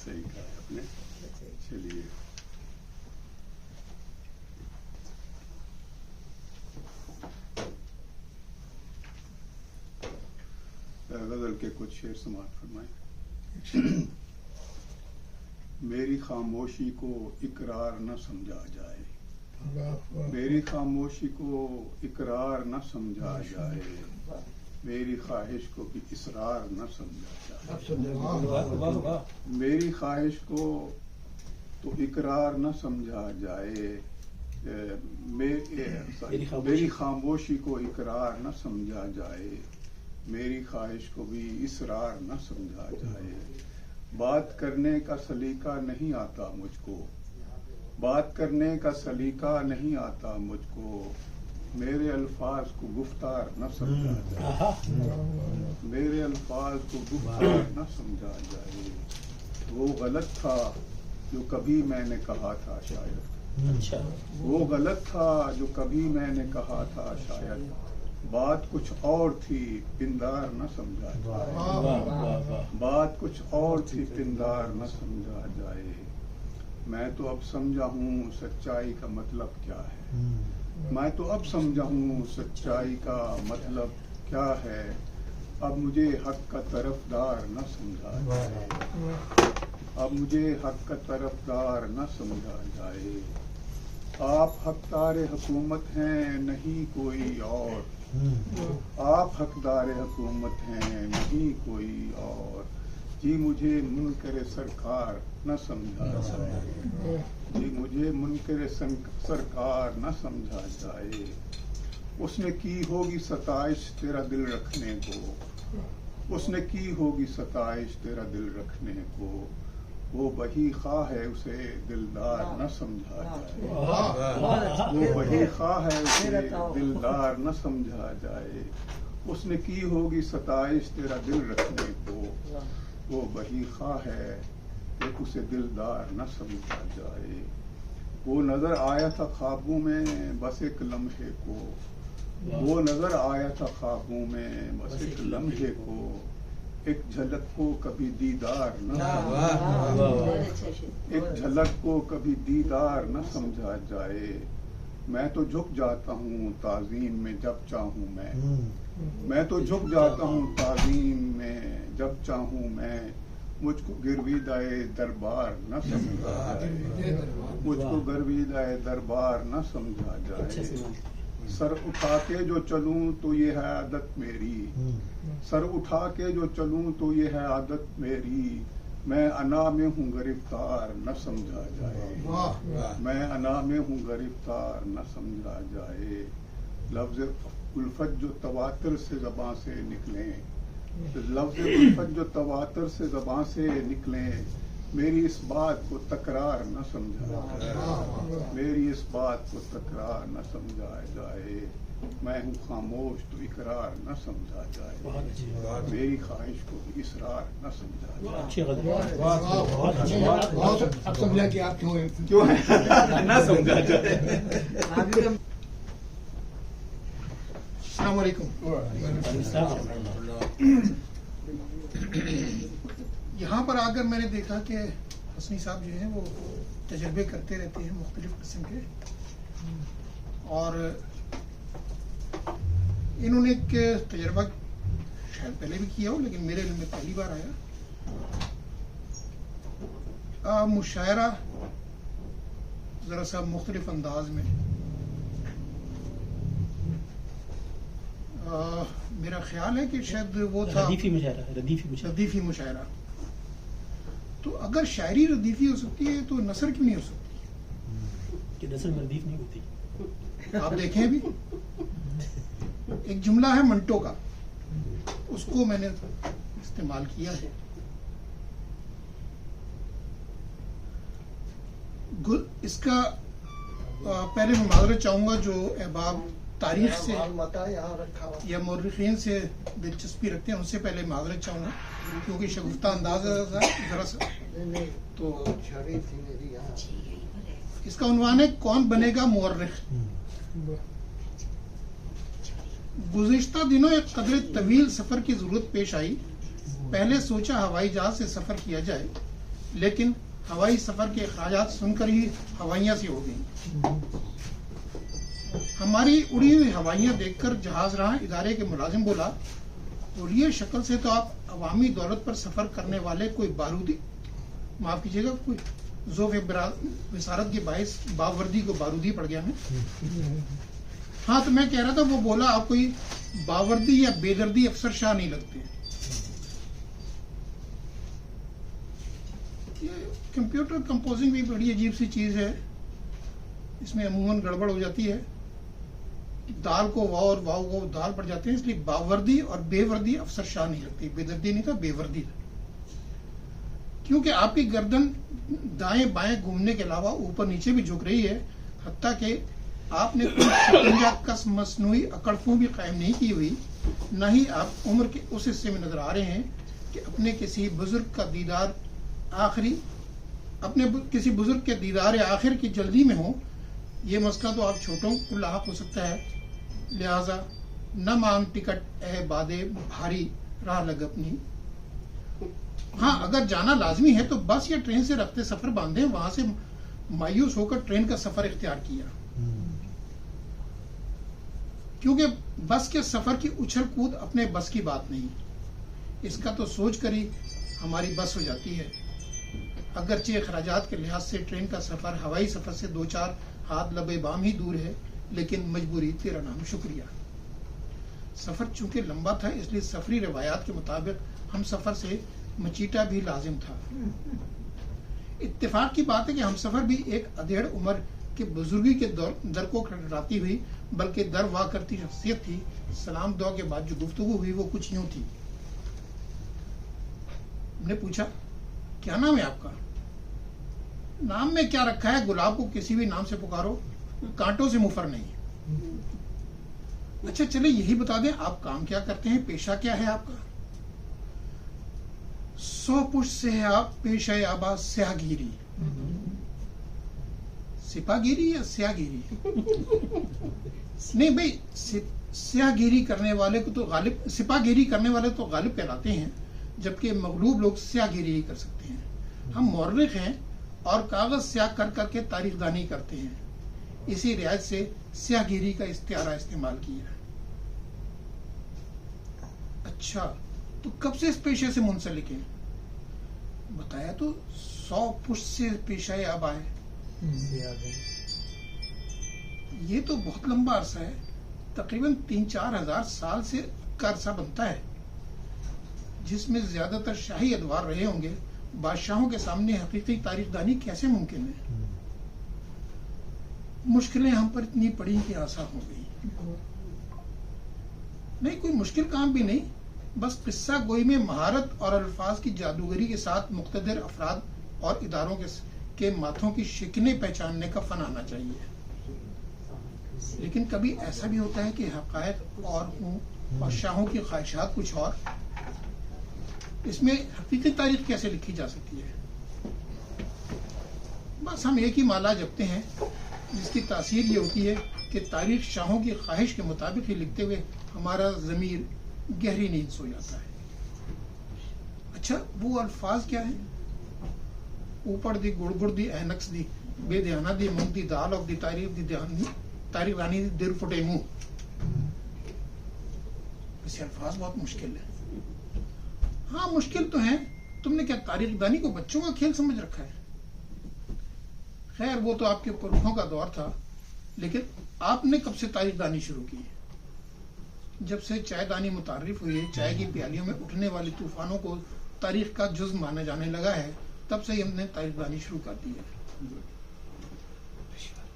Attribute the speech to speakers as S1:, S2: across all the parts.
S1: सही कहा आपने। चलिए गजल के कुछ शेर समाप्त फरमाएं। मेरी खामोशी को इकरार न समझा जाए, मेरी खामोशी को इकरार न समझा जाए, मेरी ख्वाहिश को भी इसरार न समझा जाए, मेरी ख्वाहिश को तो इकरार न समझा जाए, मेरी खामोशी को इकरार न समझा जाए, मेरी ख्वाहिश को भी इसरार न समझा जाए। बात करने का सलीका नहीं आता मुझको, बात करने का सलीका नहीं आता मुझको, मेरे अल्फाज को गुफ्तार न समझा जाए, मेरे अल्फाज को गुफ्तार न समझा जाए। वो गलत था जो कभी मैंने कहा था शायद, वो गलत था जो कभी मैंने कहा था शायद, बात कुछ और थी पिंदार न समझा जाए, बात कुछ और थी पिंदार न समझा जाए। मैं तो अब समझा हूँ सच्चाई का मतलब क्या है, मैं तो अब समझा हूँ सच्चाई का मतलब क्या है, अब मुझे हक का तरफदार न समझा जाए, अब मुझे हक का तरफदार न समझा जाए। आप हकदार हुकूमत हैं नहीं कोई और, आप हकदार हुकूमत हैं नहीं कोई और, जी मुझे मुनकर सरकार न समझा जाए, जी मुझे मुनकर सरकार न समझा जाए। उसने की होगी सताइश तेरा दिल रखने को, उसने की होगी सताइश तेरा दिल रखने को, वो वही खा है उसे दिलदार न समझा जाए, वो वही खा है उसे दिलदार न समझा जाए। उसने की होगी सताइश तेरा दिल रखने को, वो वही खा है एक उसे दिलदार न समझा जाए। वो नजर आया था ख्वाबों में बस एक लम्हे को, वो नजर आया था ख्वाबों में बस एक लम्हे को, एक झलक को कभी दीदार न एक झलक को कभी दीदार न समझा जाए। मैं तो झुक जाता हूँ ताज़ीम में जब चाहूँ मैं तो झुक जाता हूँ ताज़ीम में जब चाहूँ मैं, मुझको गिरविदाए दरबार न समझा जाए, मुझको गिरविदाए दरबार न समझा जाए। सर उठा के जो चलूं तो ये है आदत मेरी, सर उठा के जो चलूं तो ये है आदत मेरी, मैं अना में हूँ गिरफ्तार न समझा जाए, मैं अना में हूँ गिरफ्तार न समझा जाए। लफ्ज़ उल्फत जो तवातर से ज़बां से निकले, लफ्ज़ उल्फत जो तवातर से ज़बां से निकले, मेरी इस बात को तकरार न समझा जाए, मेरी इस बात को तकरार न समझा जाए। मैं हूँ खामोश तो इकरार न समझा जाए, मेरी ख्वाहिश को भी इसरार न समझा जाए।
S2: अब समझा कि आप
S1: क्यों है न समझा जाए।
S2: अस्सलाम वालेकुम। यहाँ पर आकर मैंने देखा कि हसनी साहब जो हैं वो तजर्बे करते रहते हैं मुख्तलिफ किस्म के, और इन्होंने एक तजर्बा शायद पहले भी किया हो लेकिन मेरे में पहली बार आया। मुशायरा जरा सा मुख्तलिफ अंदाज में, मेरा ख्याल है कि शायद वो था रदीफी मुशायरा। तो अगर शायरी रदीफी हो सकती है तो नसर क्यों नहीं हो सकती?
S3: कि नसर में रदीफ नहीं होती।
S2: आप देखें अभी एक जुमला है मंटो का, उसको मैंने इस्तेमाल किया है। इसका पहले मैं माजरत चाहूंगा जो अहबाब तारीख से या मौर्रिखीन से दिलचस्पी रखते हैं, उनसे पहले माजरत चाहूंगा क्योंकि शगुफ्ता अंदाज जरा सा। तो इसका उन्वान है कौन बनेगा मुअर्रिख। गुज़िश्ता दिनों एक कदर तवील सफर की जरूरत पेश आई। पहले सोचा हवाई जहाज से सफर किया जाए, लेकिन हवाई सफर के अखराजात सुनकर ही हवाइयां सी हो गई। हमारी उड़ी हुई हवाइयां देखकर जहाज राह इदारे के मुलाजिम बोला, बोलिए शक्ल से तो आप अवामी दौलत पर सफर करने वाले कोई बारूदी, माफ कीजिएगा, कोई जोफ विसारत के बायस बावर्दी को बारूदी पड़ गया मैं। हाँ, तो मैं कह रहा था, वो बोला आप कोई बावर्दी या बेदर्दी अफसर शाह नहीं लगते। ये कंप्यूटर कंपोजिंग भी बड़ी अजीब सी चीज है, इसमें अमूमन गड़बड़ हो जाती है, दाल को वाव और वाव को दाल पड़ जाते हैं, इसलिए बावर्दी और बेवर्दी अफसर शाह नहीं लगती। बेदर्दी नहीं था, बेवर्दी था, क्योंकि आपकी गर्दन दाएं बाएं घूमने के अलावा ऊपर नीचे भी झुक रही है, हत्ता कि आपने कोई शिकंजा कस मसनूई अकड़फू भी कायम नहीं की हुई, न ही आप उम्र के उस हिस्से में नजर आ रहे हैं कि अपने किसी बुजुर्ग का दीदार किसी बुजुर्ग के दीदार आखिर की जल्दी में हो। ये मसला तो आप छोटों को लाहक हो सकता है, लिहाजा न मांग टिकट ए बादे भारी राह लग अपनी। हाँ, अगर जाना लाजमी है तो बस या ट्रेन से रखते सफर बांधे, वहां से मायूस होकर ट्रेन का सफर इख्तियार किया, क्योंकि बस के सफर की उछल कूद अपने बस की बात नहीं। इसका तो सोच कर ही हमारी बस हो जाती है। अगरचे अखराजात के लिहाज से ट्रेन का सफर हवाई सफर से 2-4 हाथ लबे बाम ही दूर है, लेकिन मजबूरी तेरा नाम शुक्रिया। सफर चूंकि लंबा था, इसलिए सफरी रवायात के मुताबिक हम सफर से मचीटा भी लाजिम था। इत्तेफाक की बात है कि हम सफर भी एक अधेड़ उम्र के बुजुर्गी के दर को खटखटाती हुई, बल्कि दर वाह करती शख्सियत थी। सलाम दुआ के बाद जो गुफ्तगू हुई वो कुछ यूं थी। हमने पूछा, क्या नाम है आपका? नाम में क्या रखा है, गुलाब को किसी भी नाम से पुकारो, कांटों से मुफर नहीं। अच्छा चले यही बता दें, आप काम क्या करते हैं, पेशा क्या है आपका? 100 पुष्ट से है आप, पेशा आबा स्याहगिरी। सिपागिरी या स्याहगिरी? नहीं भाई, स्याहगिरी करने वाले को तो गालिब, सिपागिरी करने वाले तो गालिब कहलाते हैं, जबकि मगलूब लोग स्याहगिरी ही कर सकते हैं। हम मौर्रिख हैं और कागज स्याह कर करके तारीखदानी करते हैं, इसी रियायत से स्याहगिरी का इस्तिआरा इस्तेमाल किया। अच्छा, तो कब से इस पेशे से मुंसलिक है? बताया तो 100 पुष्ट से पेशा अब आए। ये तो बहुत लंबा अरसा है, तकरीबन 3-4 हजार साल से का अरसा बनता है, जिसमें ज्यादातर शाही अदवार रहे होंगे। बादशाहों के सामने हकीकी तारीखदानी कैसे मुमकिन है? मुश्किलें हम पर इतनी पड़ी कि आसान हो गई। नहीं, कोई मुश्किल काम भी नहीं, बस किस्सा गोई में महारत और अल्फाज की जादूगरी के साथ मुख्तदर अफराद और इदारों के माथों की शिकने पहचानने का फन आना चाहिए। लेकिन कभी ऐसा भी होता है कि हकायक और हों और शाहों की ख्वाहिशात कुछ और। इसमें हकीकी तारीख कैसे लिखी जा सकती है? बस हम एक ही माला जपते हैं, जिसकी तासीर ये होती है कि तारीख शाहों की ख्वाहिश के मुताबिक ही लिखते हुए हमारा ज़मीर गहरी नींद सो जाता है। अच्छा, वो अल्फाज क्या है? ऊपर दी गुड़गुड़ दी ऐनक्स दी बेध्याना दी मुंह दी दाल ऑफ दी तारीख रानी दी दिल फुटे मुंह। वैसे अल्फाज बहुत मुश्किल है। हाँ, मुश्किल तो है। तुमने क्या तारीखदानी को बच्चों का खेल समझ रखा है? खैर, वो तो आपके पुरखों का दौर था, लेकिन आपने कब से तारीखदानी शुरू की? जब से चायदानी मुतारिफ हुई है, चाय की प्यालियों में उठने वाले तूफानों को तारीख का जुज माना जाने लगा है, तब से ही हमने तारीखदानी शुरू कर दी है।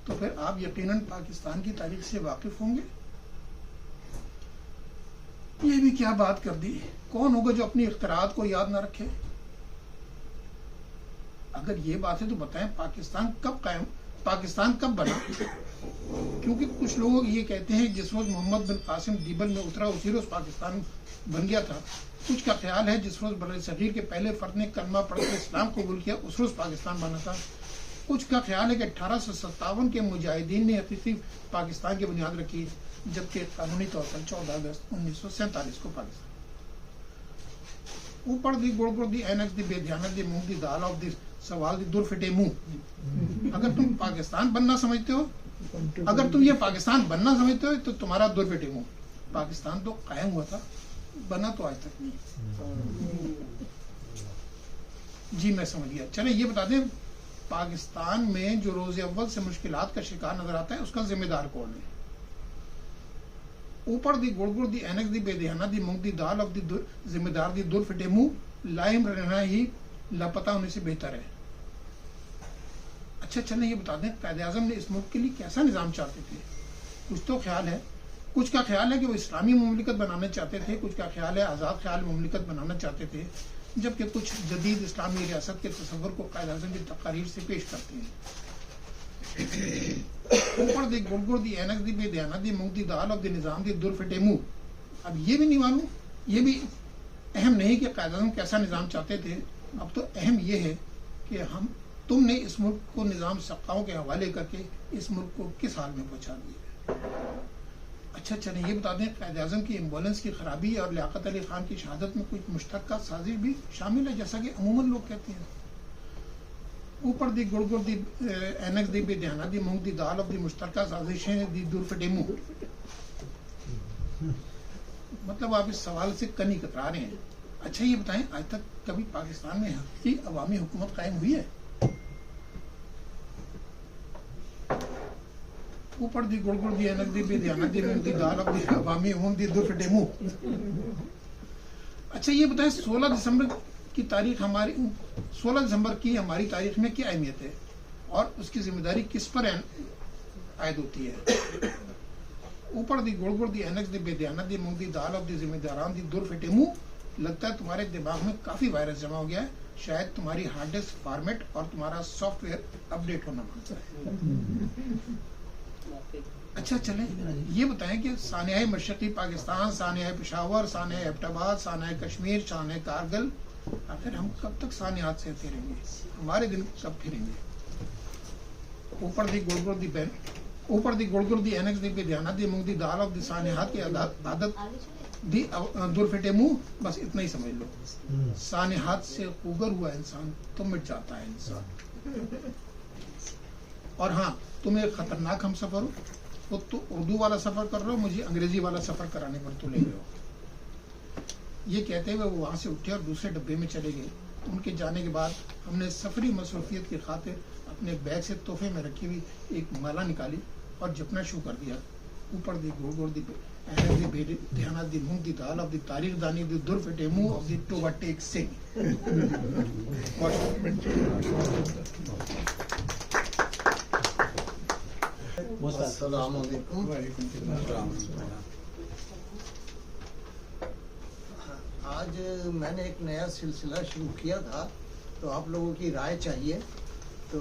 S2: तो फिर आप यकीनन पाकिस्तान की तारीख से वाकिफ होंगे। ये भी क्या बात कर दी, कौन होगा जो अपनी इख्तिरात को याद ना रखे? अगर ये बात है तो बताएं, पाकिस्तान कब बना? क्योंकि कुछ लोग ये कहते हैं जिस रोज मोहम्मद बिन कासिम दीबल में उतरा उसी रोज पाकिस्तान बन गया था। कुछ का ख्याल है जिस रोज बर्रे सगीर के पहले फर्द ने कलमा पढ़ कर इस्लाम कबूल किया उस रोज पाकिस्तान बना था। कुछ का ख्याल है कि 1857 के मुजाहिदीन ने हकीकी पाकिस्तान की बुनियाद रखी, जबकि कानूनी तौर पर 14 अगस्त 1947 को पाकिस्तान। ऊपर दी गुड़ दी ऐनक दी बेध्यानत दी मूंग दी दाल ऑफ दी सवाल दी दूर फिटे मुंह। अगर तुम पाकिस्तान बनना समझते हो, अगर तुम ये पाकिस्तान बनना समझते हो तो तुम्हारा दूर फिटे मुंह। पाकिस्तान तो कायम हुआ था, बना तो आज तक नहीं। जी मैं समझ गया। चले ये बता दें, पाकिस्तान में जो रोज अव्वल से मुश्किलात का शिकार नजर आता है उसका जिम्मेदार कौन है? ऊपर दी गुड़ दी ऐनक दी बेदहाना दी मूंग दी दाल अब दी जिम्मेदार दी दूर फिटे मुंह लाइम रहना ही लापता होने से बेहतर है। अच्छा चलें ये बता दें, कायदे आज़म ने इस मुल्क के लिए कैसा निज़ाम चाहते थे? कुछ तो ख्याल है, कुछ का ख्याल है कि वो इस्लामी मुमलिकत बनाना चाहते थे, कुछ का ख्याल है आज़ाद ख्याल मुमलिकत बनाना चाहते थे, जबकि कुछ जदीद इस्लामी रियासत के तस्वर को कायदे आज़म की तकारीर से पेश करते हैं। ऊपर दी गुड़ दी ऐनक दी बेदहाना दी मूंग दी दाल अब दी निज़ाम दी दूर फिटे मुंह। अब ये भी नहीं मालूम, ये भी अहम नहीं कि कायदे आज़म कैसा निज़ाम चाहते थे। अब तो अहम ये है कि तुमने इस मुल्क को निज़ाम सक्काओं के हवाले करके इस मुल्क को किस हाल में पहुंचा दिया। अच्छा चलें ये बता दें, कायदे आज़म की एम्बुलेंस की खराबी और लियाकत अली खान की शहादत में कुछ मुश्तरका साजिश भी शामिल है, जैसा कि अमूमन लोग कहते हैं। ऊपर दी गुड़ दी ऐनक दी बेदहाना दी मूंग दी दाल अब दी मुश्तरका साजिशें दी दूर फिटे मुंह। मतलब आप इस सवाल से कनी कतरा रहे हैं। अच्छा ये बताएं, आज तक कभी पाकिस्तान में हकीकी अवामी हुकूमत कायम हुई है? ऊपर दी गुड़ दी ऐनक दी बेदहाना दी मूंग दी दाल अब दी अवामी हुकूमत दी दूर फिटे मुंह। अच्छा ये बताएं, 16 दिसंबर की तारीख हमारी 16 दिसंबर की हमारी तारीख में क्या अहमियत है और उसकी जिम्मेदारी किस पर आयद होती है? ऊपर दी गुड़ दी ऐनक दी बेदहाना दी मूंग दी दाल अब दी जिम्मेदारान दी दूर फिटे मुंह। लगता है तुम्हारे दिमाग में काफी वायरस जमा हो गया है, शायद तुम्हारी हार्ड डिस्क फॉर्मेट और तुम्हारा सॉफ्टवेयर अपडेट होना मांगता है। अच्छा चलें ये बताएं कि सानियाई मशरक़ी पाकिस्तान, सानियाई पेशावर, सानियाई एबटाबाद, सानियाई कश्मीर, सानियाई कारगिल, आखिर हम कब तक सानियात से फिरेंगे? हमारे दिन कब फिरेंगे? ऊपर दी गुड़ दी ऐनक दी बेदहाना दी मूंग दी दाल अब दी सानियात की आदत दी दूर फिटे मुंह। बस इतना ही समझ लो, सानियात से उगर हुआ इंसान तो मिट जाता है इंसान। और हाँ, तुम एक खतरनाक हम सफर हो, वो तो उर्दू वाला सफर कर रहे हो, मुझे अंग्रेजी वाला सफर कराने पर तो ले रहे हो। ये कहते हुए वो वहां से उठे और दूसरे डब्बे में चले गए। उनके जाने के बाद हमने सफरी मसरूफियत की खातिर अपने बैग से तोहफे में रखी हुई एक माला निकाली और जपना शुरू कर दिया। ऊपर दी गुड़ दी ऐनक दी बेदहाना दी मूंग दी दाल अब दी तारीख दानी दी दूर फिटे मुंह अब दी टोबा टेक सिंह।
S4: अस्सलाम वालेकुम। आज मैंने एक नया सिलसिला शुरू किया था, तो आप लोगों की राय चाहिए। तो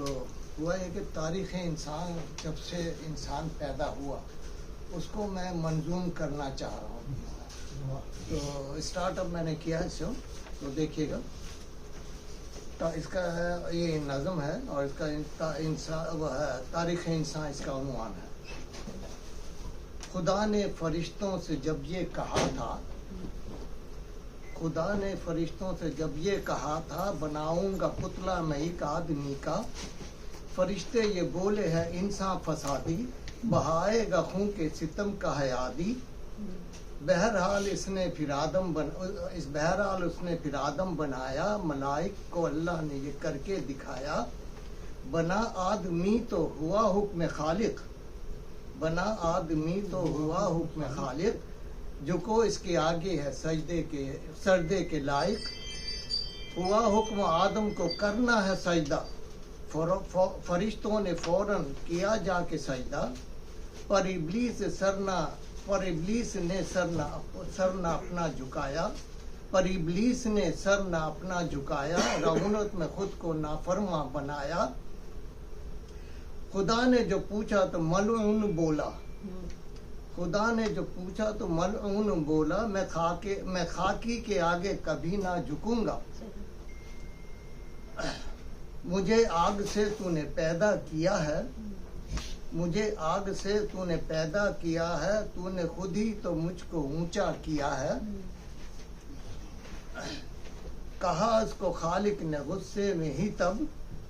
S4: हुआ है कि तारीख़ इंसान, जब से इंसान पैदा हुआ उसको मैं मंजूम करना चाह रहा हूँ। तो स्टार्टअप मैंने किया है इसको, तो देखिएगा। तो इसका है, ये नज़म है और इसका तारीख़ इंसान इसका उन्वान है। खुदा ने फरिश्तों से जब ये कहा था, खुदा ने फरिश्तों से जब ये कहा था, बनाऊंगा पुतला मैं एक आदमी का, फरिश्ते ये बोले हैं इंसान फसादी, बहाएगा खून के सितम का है आदि। बहरहाल उसने फिर आदम बनाया, मलाइक को अल्लाह ने ये करके दिखाया। बना आदमी तो हुआ हुक्म खालिक, बना आदमी तो हुआ हुक्म खालिक, जो को इसके आगे है सजदे के लायक। हुआ हुक्म आदम को करना है सजदा, फरिश्तों ने फौरन किया जाके सजदा। पर इब्लीस ने सरना अपना झुकाया, पर इब्लीस ने सरना अपना झुकाया, रऊनत में खुद को नाफरमा बनाया। खुदा ने जो पूछा तो मलऊन बोला, खुदा ने जो पूछा तो मलऊन बोला, मैं खाकी के आगे कभी ना झुकूंगा। मुझे आग से तूने पैदा किया है, मुझे आग से तूने पैदा किया है, तूने खुद ही तो मुझको ऊंचा किया है। कहा इसको खालिक ने गुस्से में ही तब,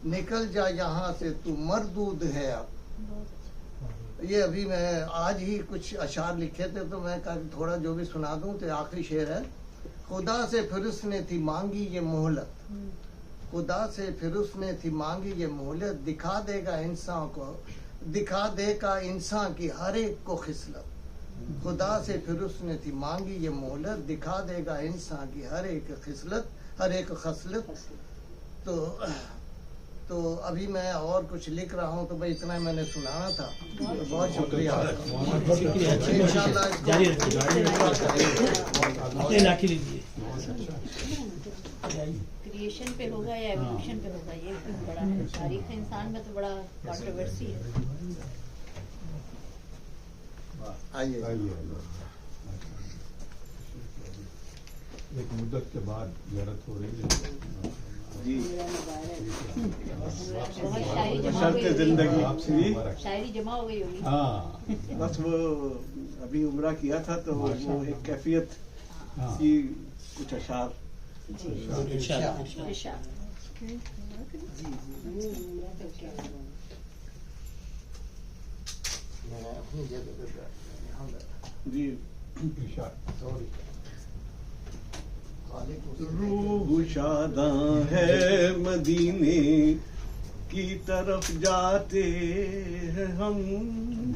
S4: निकल जा यहाँ से तू मरदूद है अब। ये अभी मैं आज ही कुछ अशार लिखे थे तो मैं कहा थोड़ा जो भी सुना दूं। तो आखिरी शेर है, खुदा से फिर उसने थी मांगी ये मोहलत, खुदा से फिर उसने थी मांगी ये मोहलत, दिखा देगा इंसान को, दिखा देगा इंसान की हर एक को खिसलत। खुदा से फिर उसने थी मांगी ये मोहलत, दिखा देगा इंसान की हर एक खिसलत, हर एक खसलत। तो अभी मैं और कुछ लिख रहा हूँ, तो भाई इतना मैंने सुनाना था। तो बहुत शुक्रिया। इंशाल्लाह इसको
S3: जारी अपने इलाके लीजिए।
S5: क्रिएशन पे होगा या एवोल्यूशन पे होगा, ये बड़ा है। तारीख इंसान में तो बड़ा कंट्रोवर्सी है।
S4: आइए।
S6: एक मुद्दत के बाद ज़रूरत हो रही है
S1: जी।
S5: बहुत शायरी जमा हो
S1: शर्त
S5: गई
S1: जिंदगी
S6: आपसे
S1: जी।
S6: मुबारक।
S5: शायरी जमा हो गई होगी।
S6: हाँ
S1: बस वो अभी उम्रा किया था तो वो एक कैफियत
S6: हाँ
S1: की कुछ अशार।
S3: इंशाअल्लाह।
S5: इरशाद।
S4: मैं अपनी जगह पे यहाँ
S1: जी।
S6: इरशाद।
S1: रूह शादां है मदीने की तरफ जाते हैं हम,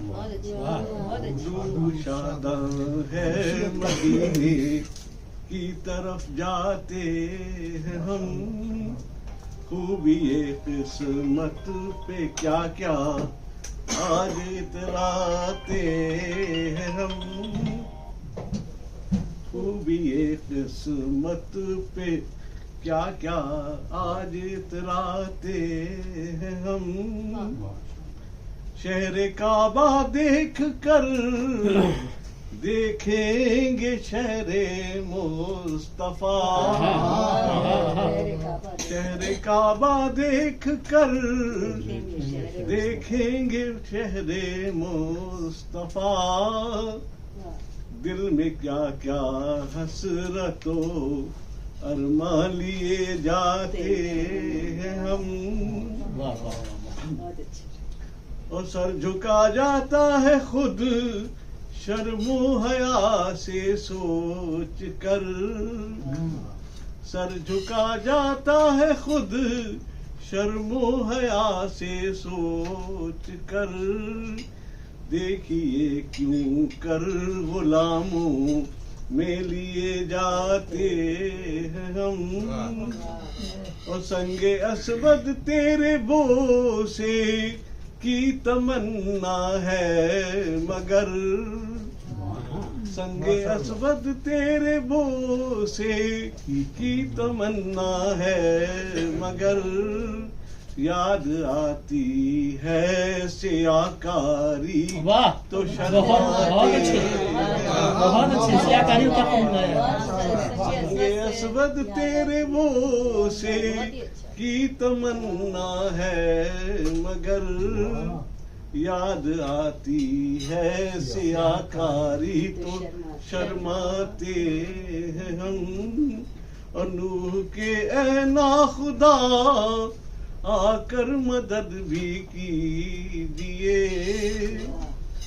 S5: बहुत अच्छा, बहुत अच्छा।
S1: रूह शादां है मदीने की तरफ जाते हैं हम, खूबी ये किस्मत पे क्या क्या आज इतराते हैं हम, खूबी ये किस्मत पे क्या क्या आज इतराते हैं हम। शहर काबा देख कर देखेंगे शहर मुस्तफा, शहर काबा देख कर देखेंगे शहर मुस्तफा, दिल में क्या क्या हसरतों अरमान लिए जाते हैं हम, और सर झुका जाता है खुद शर्मो हया से सोच कर, सर झुका जाता है खुद शर्मो हया से सोच कर, देखिए क्यों कर गुलामों में लिए जाते हैं हम, और संगे असवद तेरे बोसे की तमन्ना है मगर, संगे असवद तेरे बोसे की तमन्ना है मगर, याद आती है सियाकारी
S3: वाह,
S1: तो
S3: बहुत अच्छे, बहुत अच्छे सियाकारी का कौन गाया।
S1: ये असवद तेरे वो से की तमन्ना है मगर, याद आती है सियाकारी तो शर्माते हैं हम, और नूह के ऐ ना खुदा आकर मदद भी कीजिए,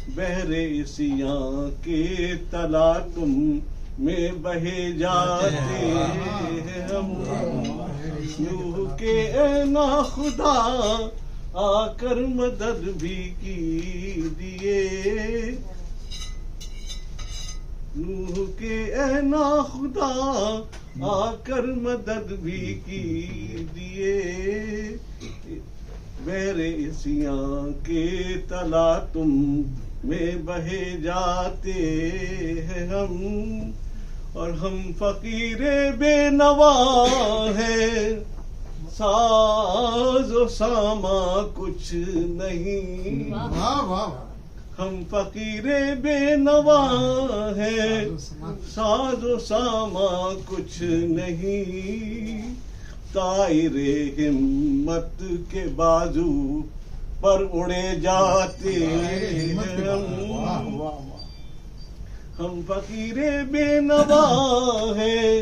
S1: बहरे सियां के तला तुम में बहे जाते हैं हम, नूह के ऐ ना खुदा आकर मदद भी कीजिए, नूह के ऐ ना खुदा आकर मदद भी कीजिए, मेरे सियां के तला तुम में बहे जाते हैं हम, और हम फकीरे बेनवा हैं, साज़ो सामा कुछ नहीं,
S2: वाह वाह,
S1: हम फकीरे बेनवा हैं, साज़ो सामा कुछ नहीं, तायरे हिम्मत के बाजू पर उड़े जाते हैं हम फकीरे बेनवा हैं,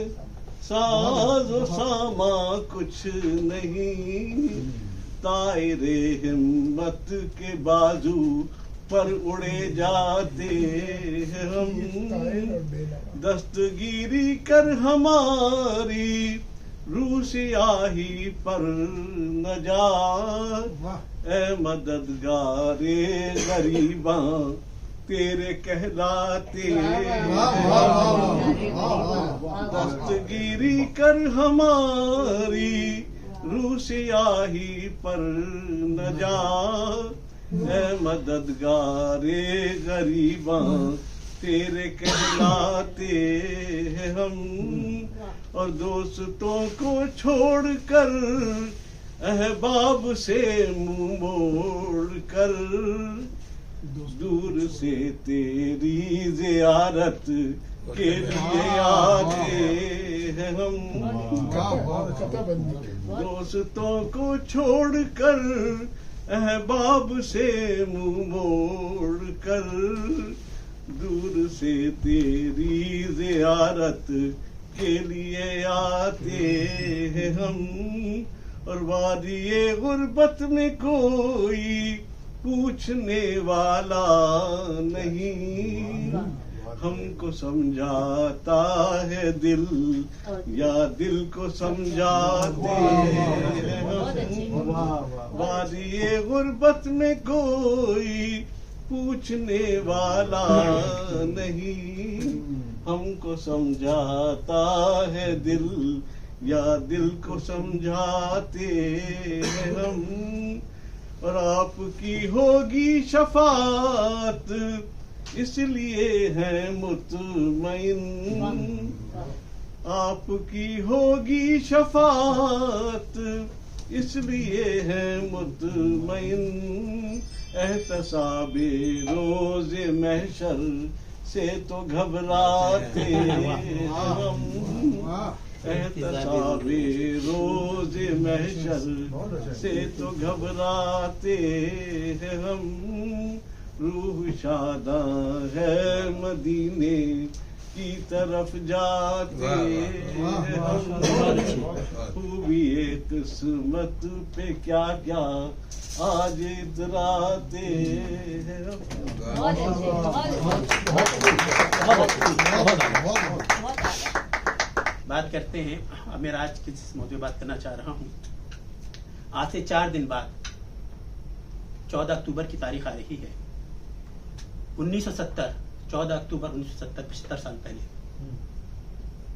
S7: साजो सामा कुछ नहीं, तायरे हिम्मत के बाजू पर उड़े जाते हैं हम, दस्तगीरी कर हमारी रूह सियाही पर न जा, ए मददगारे गरीबा तेरे कहलाते, दस्तगीरी कर हमारी रूह सियाही पर न जा, ए मददगारे गरीबा तेरे कहलाते हैं हम, और दोस्तों को छोड़कर अहबाब से मुंह मोड़ कर, दूर से तेरी ज़ियारत के लिए आते हैं हम, दोस्तों को छोड़कर अहबाब से मुंह मोड़ कर, दूर से तेरी ज़ियारत के लिए आते हैं हम, और वादिये गुर्बत में कोई पूछने वाला नहीं, हमको समझाता है दिल या दिल को समझाते हैं हम, वादिये गुर्बत में कोई पूछने वाला नहीं, हमको समझाता है दिल या दिल को समझाते हैं हम, और आपकी होगी शफात इसलिए है मुतमईन, आपकी होगी शफात इसलिए है मुतमईन, एहतसाबे रोज़े महशर से तो घबराते हम, एहतसाबे रोज़े महशर से तो घबराते हैं हम, रूह शादा है मदीने की तरफ जाते हैं हम, खूबी किस्मत पे क्या क्या आज इतराते हैं हम।
S3: बात करते हैं। अब मैं आज किस मौजूद पे बात करना चाह रहा हूँ। आज से 4 दिन बाद 14 अक्टूबर की तारीख आ रही है। 1970 14 अक्टूबर 1970 75 साल पहले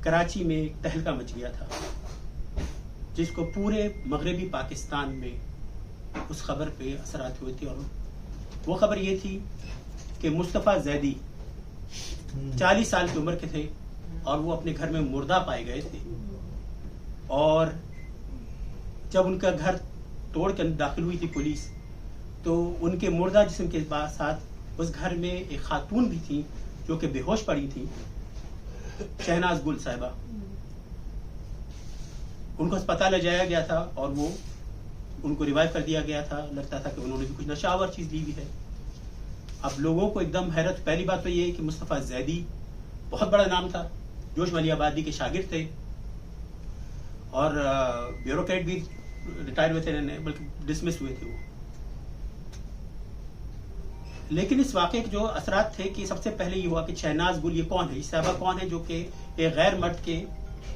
S3: कराची में एक तहलका मच गया था, जिसको पूरे मगरबी पाकिस्तान में उस खबर पे असरात हुए थे। और वो खबर ये थी कि मुस्तफ़ा जैदी 40 साल की उम्र के थे और वो अपने घर में मुर्दा पाए गए थे। और जब उनका घर तोड़ कर दाखिल हुई थी पुलिस, तो उनके मुर्दा जिस्म के साथ उस घर में एक खातून भी थी जो कि बेहोश पड़ी थी, शहनाज गुल साहिबा। उनको अस्पताल ले जाया गया था और वो उनको रिवाइव कर दिया गया था। लगता था कि उन्होंने भी कुछ नशावर चीज ली हुई है। अब लोगों को एकदम हैरत। पहली बात तो ये है कि मुस्तफ़ा जैदी बहुत बड़ा नाम था, जोश मलिया आबादी के शागिर्द थे और ब्यूरोक्रेट भी रिटायर हुए थे, बल्कि डिसमिस हुए थे वो। लेकिन इस वाक़े के जो असरात थे कि सबसे पहले ये हुआ कि शहनाज गुल ये कौन है, ये साहबा कौन है जो कि एक गैर मर्द के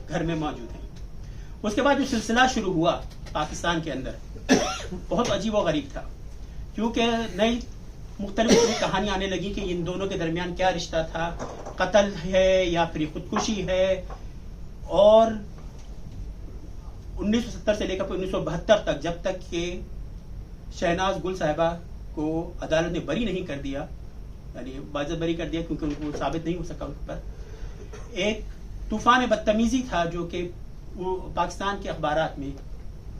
S3: घर में मौजूद है। उसके बाद जो सिलसिला शुरू हुआ पाकिस्तान के अंदर बहुत अजीब व गरीब था, क्योंकि नई मुख्तलिफ कहानियां आने लगी कि इन दोनों के दरमियान क्या रिश्ता था, कत्ल है या फिर खुदकुशी है। और 1970 से लेकर 1972 तक, जब तक के शहनाज गुल साहिबा को अदालत ने बरी नहीं कर दिया, यानी बाज़त बरी कर दिया क्योंकि उनको साबित नहीं हो सका उन पर, एक तूफान बदतमीजी था जो कि पाकिस्तान के अखबारात में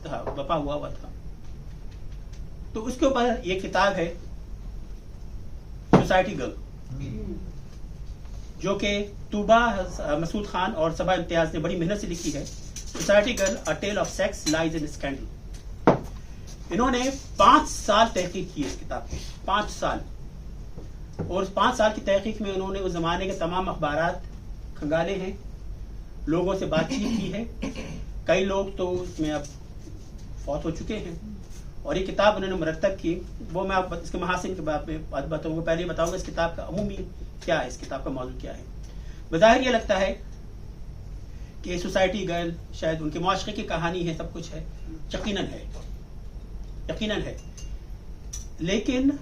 S3: था, बपा हुआ था। तो उसके ऊपर एक किताब है सोसाइटी गर्ल, जो कि तूबा मसूद खान और सबा इम्तियाज ने बड़ी मेहनत से लिखी है। Society girl a tale of sex lies and scandal. इन्होंने 5 साल तहकीक की इस किताब पे, 5 साल। और 5 साल की तहकीक में उन्होंने उस जमाने के तमाम अखबारात खंगाले हैं लोगों से बातचीत की है। कई लोग तो इसमें अब फौत हो चुके हैं और ये किताब उन्होंने मरतब की। वो मैं आप इसके महासिन के बारे में बात बताऊंगा। पहले बताऊंगा इस किताब का अमूमी क्या है, इस किताब का मौजूद क्या है। बज़ाहिर ये लगता है कि सोसाइटी गर्ल शायद उनके मुआशरे की कहानी है, सब कुछ है, यकीनन है, लेकिन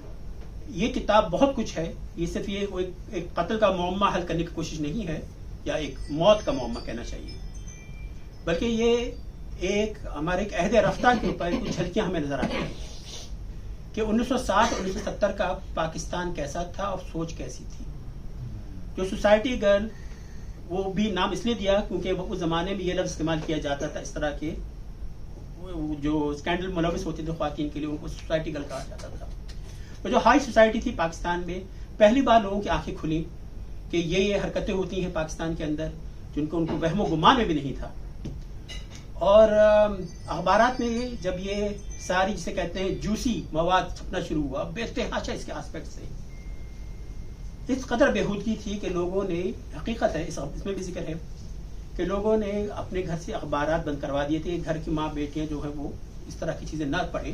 S3: ये किताब बहुत कुछ है। ये सिर्फ ये एक कत्ल का मौमा हल करने की कोशिश नहीं है या एक मौत का मौमा कहना चाहिए, बल्कि ये एक हमारे एक अहद रफ्ता के ऊपर कुछ झलकियां हमें नजर आती हैं कि 1960-1970 का पाकिस्तान कैसा था और सोच कैसी थी। जो सोसाइटी गर्ल, वो भी नाम इसलिए दिया क्योंकि उस जमाने में ये लफ्ज इस्तेमाल किया जाता था, इस तरह के जो स्कैंडल मुलविस होते थे ख्वातीन के लिए, उनको सोसाइटी गर्ल कहा जाता था। तो जो हाई सोसाइटी थी पाकिस्तान में, पहली बार लोगों की आंखें खुली कि ये हरकतें होती हैं पाकिस्तान के अंदर जिनको उनको वहमो गुमान में भी नहीं था। और अखबारात में जब ये सारी जिसे कहते हैं जूसी मवाद छपना शुरू हुआ, बेतहाशा इसके एस्पेक्ट से इस कदर बेहूदगी थी कि लोगों ने, हकीकत है इसमें भी जिक्र है कि लोगों ने अपने घर से अखबारात बंद करवा दिए थे। घर की माँ बेटियां जो है वो इस तरह की चीजें ना पढ़े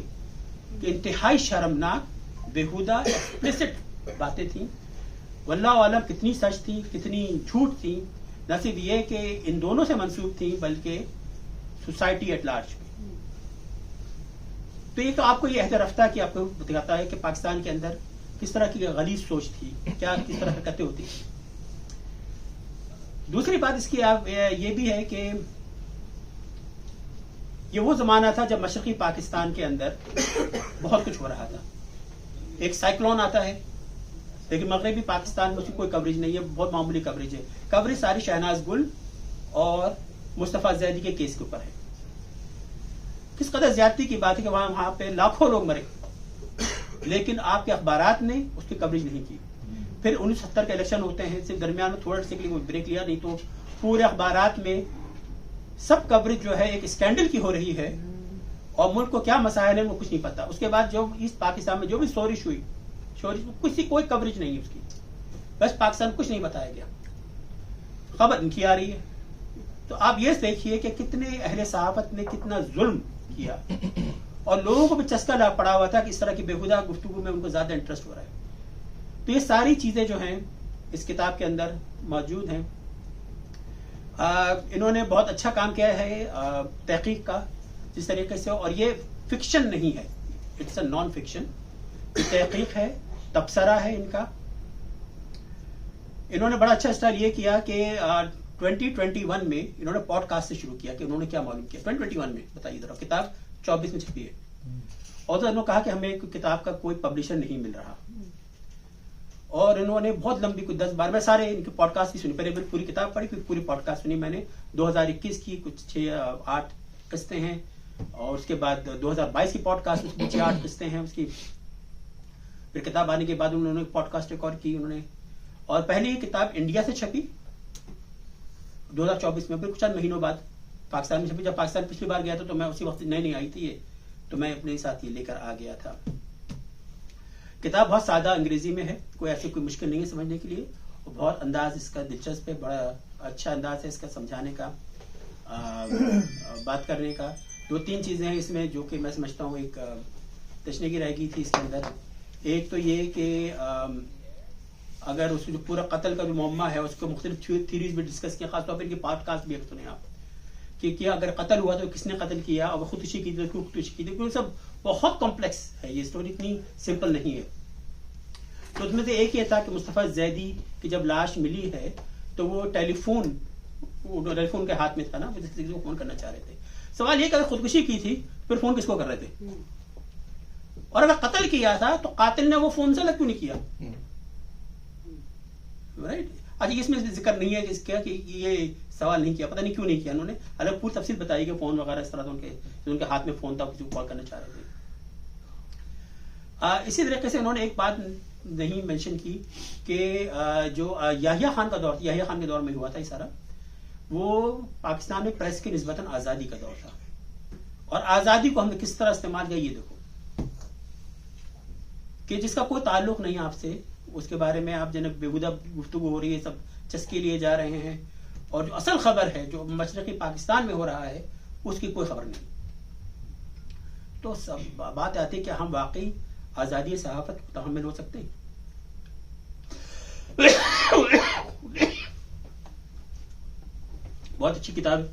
S3: कि इंतहाई शर्मनाक, बेहुदा, एक्सप्लिसिट बातें थी। वल्लाह आलम कितनी सच थी कितनी झूठ थी, न सिर्फ ये कि इन दोनों से मंसूब थी बल्कि सोसाइटी एट लार्ज में। तो ये तो आपको ये अहद रफ्ता की आपको दिखाता है कि पाकिस्तान के अंदर किस तरह की गलीज सोच थी, क्या किस तरह हरकतें होती थी। दूसरी बात इसकी ये भी है कि ये वो जमाना था जब मशरकी पाकिस्तान के अंदर बहुत कुछ हो रहा था। एक साइक्लोन आता है, लेकिन मगरबी पाकिस्तान में उसकी कोई कवरेज नहीं है, बहुत मामूली कवरेज है। कवरेज सारी शहनाज गुल और मुस्तफा जैदी के केस के ऊपर है। किस कदर ज्यादती की बात है कि वहां पे लाखों लोग मरे, लेकिन आपके अखबारात ने उसकी कवरेज नहीं की। फिर 1970 के इलेक्शन होते हैं, सिर्फ दरमियान में थोड़ा से के लिए ब्रेक लिया, नहीं तो पूरे अखबारात में सब कवरेज जो है एक स्कैंडल की हो रही है और मुल्क को क्या मसाइल है वो कुछ नहीं पता। उसके बाद जो ईस्ट पाकिस्तान में जो भी शोरिश हुई, किसी कोई कवरेज नहीं है उसकी, बस पाकिस्तान कुछ नहीं बताया गया, खबर इनकी आ रही है। तो आप ये देखिए कि कितने अहले सहाफत ने कितना जुल्म किया और लोगों को भी चस्का पड़ा हुआ था कि इस तरह की बेहुदा गुफ्तगू में उनको ज्यादा इंटरेस्ट हो रहा है। तो ये सारी चीजें जो हैं इस किताब के अंदर मौजूद हैं। इन्होंने बहुत अच्छा काम किया है तहकीक का, जिस तरीके से, और ये फिक्शन नहीं है, इट्स अ नॉन फिक्शन, तहकीक है, तबसरा है इनका। इन्होंने बड़ा अच्छा स्टाइल ये किया कि 2021 में इन्होंने पॉडकास्ट से शुरू किया कि उन्होंने क्या मालूम किया 2021 में, बताइए जरा। किताब 24 में छपी है और तो इन्होंने कहा कि हमें किताब का कोई पब्लिशर नहीं मिल रहा, और इन्होंने बहुत लंबी कुछ 10-12 में सारे इनके पॉडकास्ट भी सुनी। पहले पूरी किताब पढ़ी, फिर पूरी पॉडकास्ट सुनी मैंने। 2021 की कुछ 6-8 किस्तें हैं और उसके बाद 2022 की पॉडकास्ट, उसके पीछे 8 किस्तें हैं उसकी। फिर किताब आने के बाद उन्होंने पॉडकास्ट रिकॉर्ड की उन्होंने, और पहले ये किताब इंडिया से छपी 2024 में, फिर कुछ चंद महीनों बाद पाकिस्तान में छपी। जब पाकिस्तान पिछली बार गया था तो मैं उसी वक्त नई आई थी ये, तो मैं अपने साथ ये लेकर आ गया था। किताब बहुत सादा अंग्रेजी में है, कोई ऐसी कोई मुश्किल नहीं है समझने के लिए, और बहुत अंदाज इसका दिलचस्प है, बड़ा अच्छा अंदाज है इसका समझाने का, बात करने का। 2-3 चीजें हैं इसमें जो कि मैं समझता हूँ एक तशनीगी रह गई थी इसके अंदर। एक तो ये कि अगर उसको जो पूरा कत्ल का जो मामला है उसको मुख्तलिफ थ्योरीज भी डिस्कस किया, खासतौर पर इनके पॉडकास्ट भी सुने आप कि अगर कत्ल हुआ तो किसने कत्ल किया और खुदकुशी की थी, क्यों खुदकुशी की थी, क्योंकि सब बहुत कॉम्प्लेक्स है, ये स्टोरी इतनी सिंपल नहीं है। तो उसमें से एक ये था कि मुस्तफा जैदी की जब लाश मिली है तो वो टेलीफोन के हाथ में था ना, वो किसी को फोन करना चाह रहे थे। सवाल ये कि अगर खुदकुशी की थी फिर फोन किसको कर रहे थे, और अगर कत्ल किया था तो कातिल ने वो फोन से अलग क्यों नहीं किया, राइट। अच्छा, इसमें जिक्र नहीं है कि ये सवाल नहीं किया, पता नहीं क्यों नहीं किया उन्होंने, अलग पूरी तफसील बताई कि फोन वगैरह इस तरह से उनके हाथ में फोन था, किसी को कॉल करना चाह रहे थे। इसी तरीके से उन्होंने एक बात नहीं मेंशन की कि जो याहिया खान का दौर, याहिया खान के दौर में हुआ था ये सारा, वो पाकिस्तान में प्रेस के निस्बतन आजादी का दौर था, और आजादी को हमने किस तरह इस्तेमाल किया ये देखो, कि जिसका कोई ताल्लुक नहीं आपसे, उसके बारे में आप जन बेहुदा गुफ्तगू हो रही है, सब चस्के लिए जा रहे हैं, और जो असल खबर है जो मशरक़ी पाकिस्तान में हो रहा है उसकी कोई खबर नहीं। तो सब बात आती है कि हम वाकई आज़ादी सहाफ़त को तहम्मुल हो सकते हैं। बहुत अच्छी किताब है,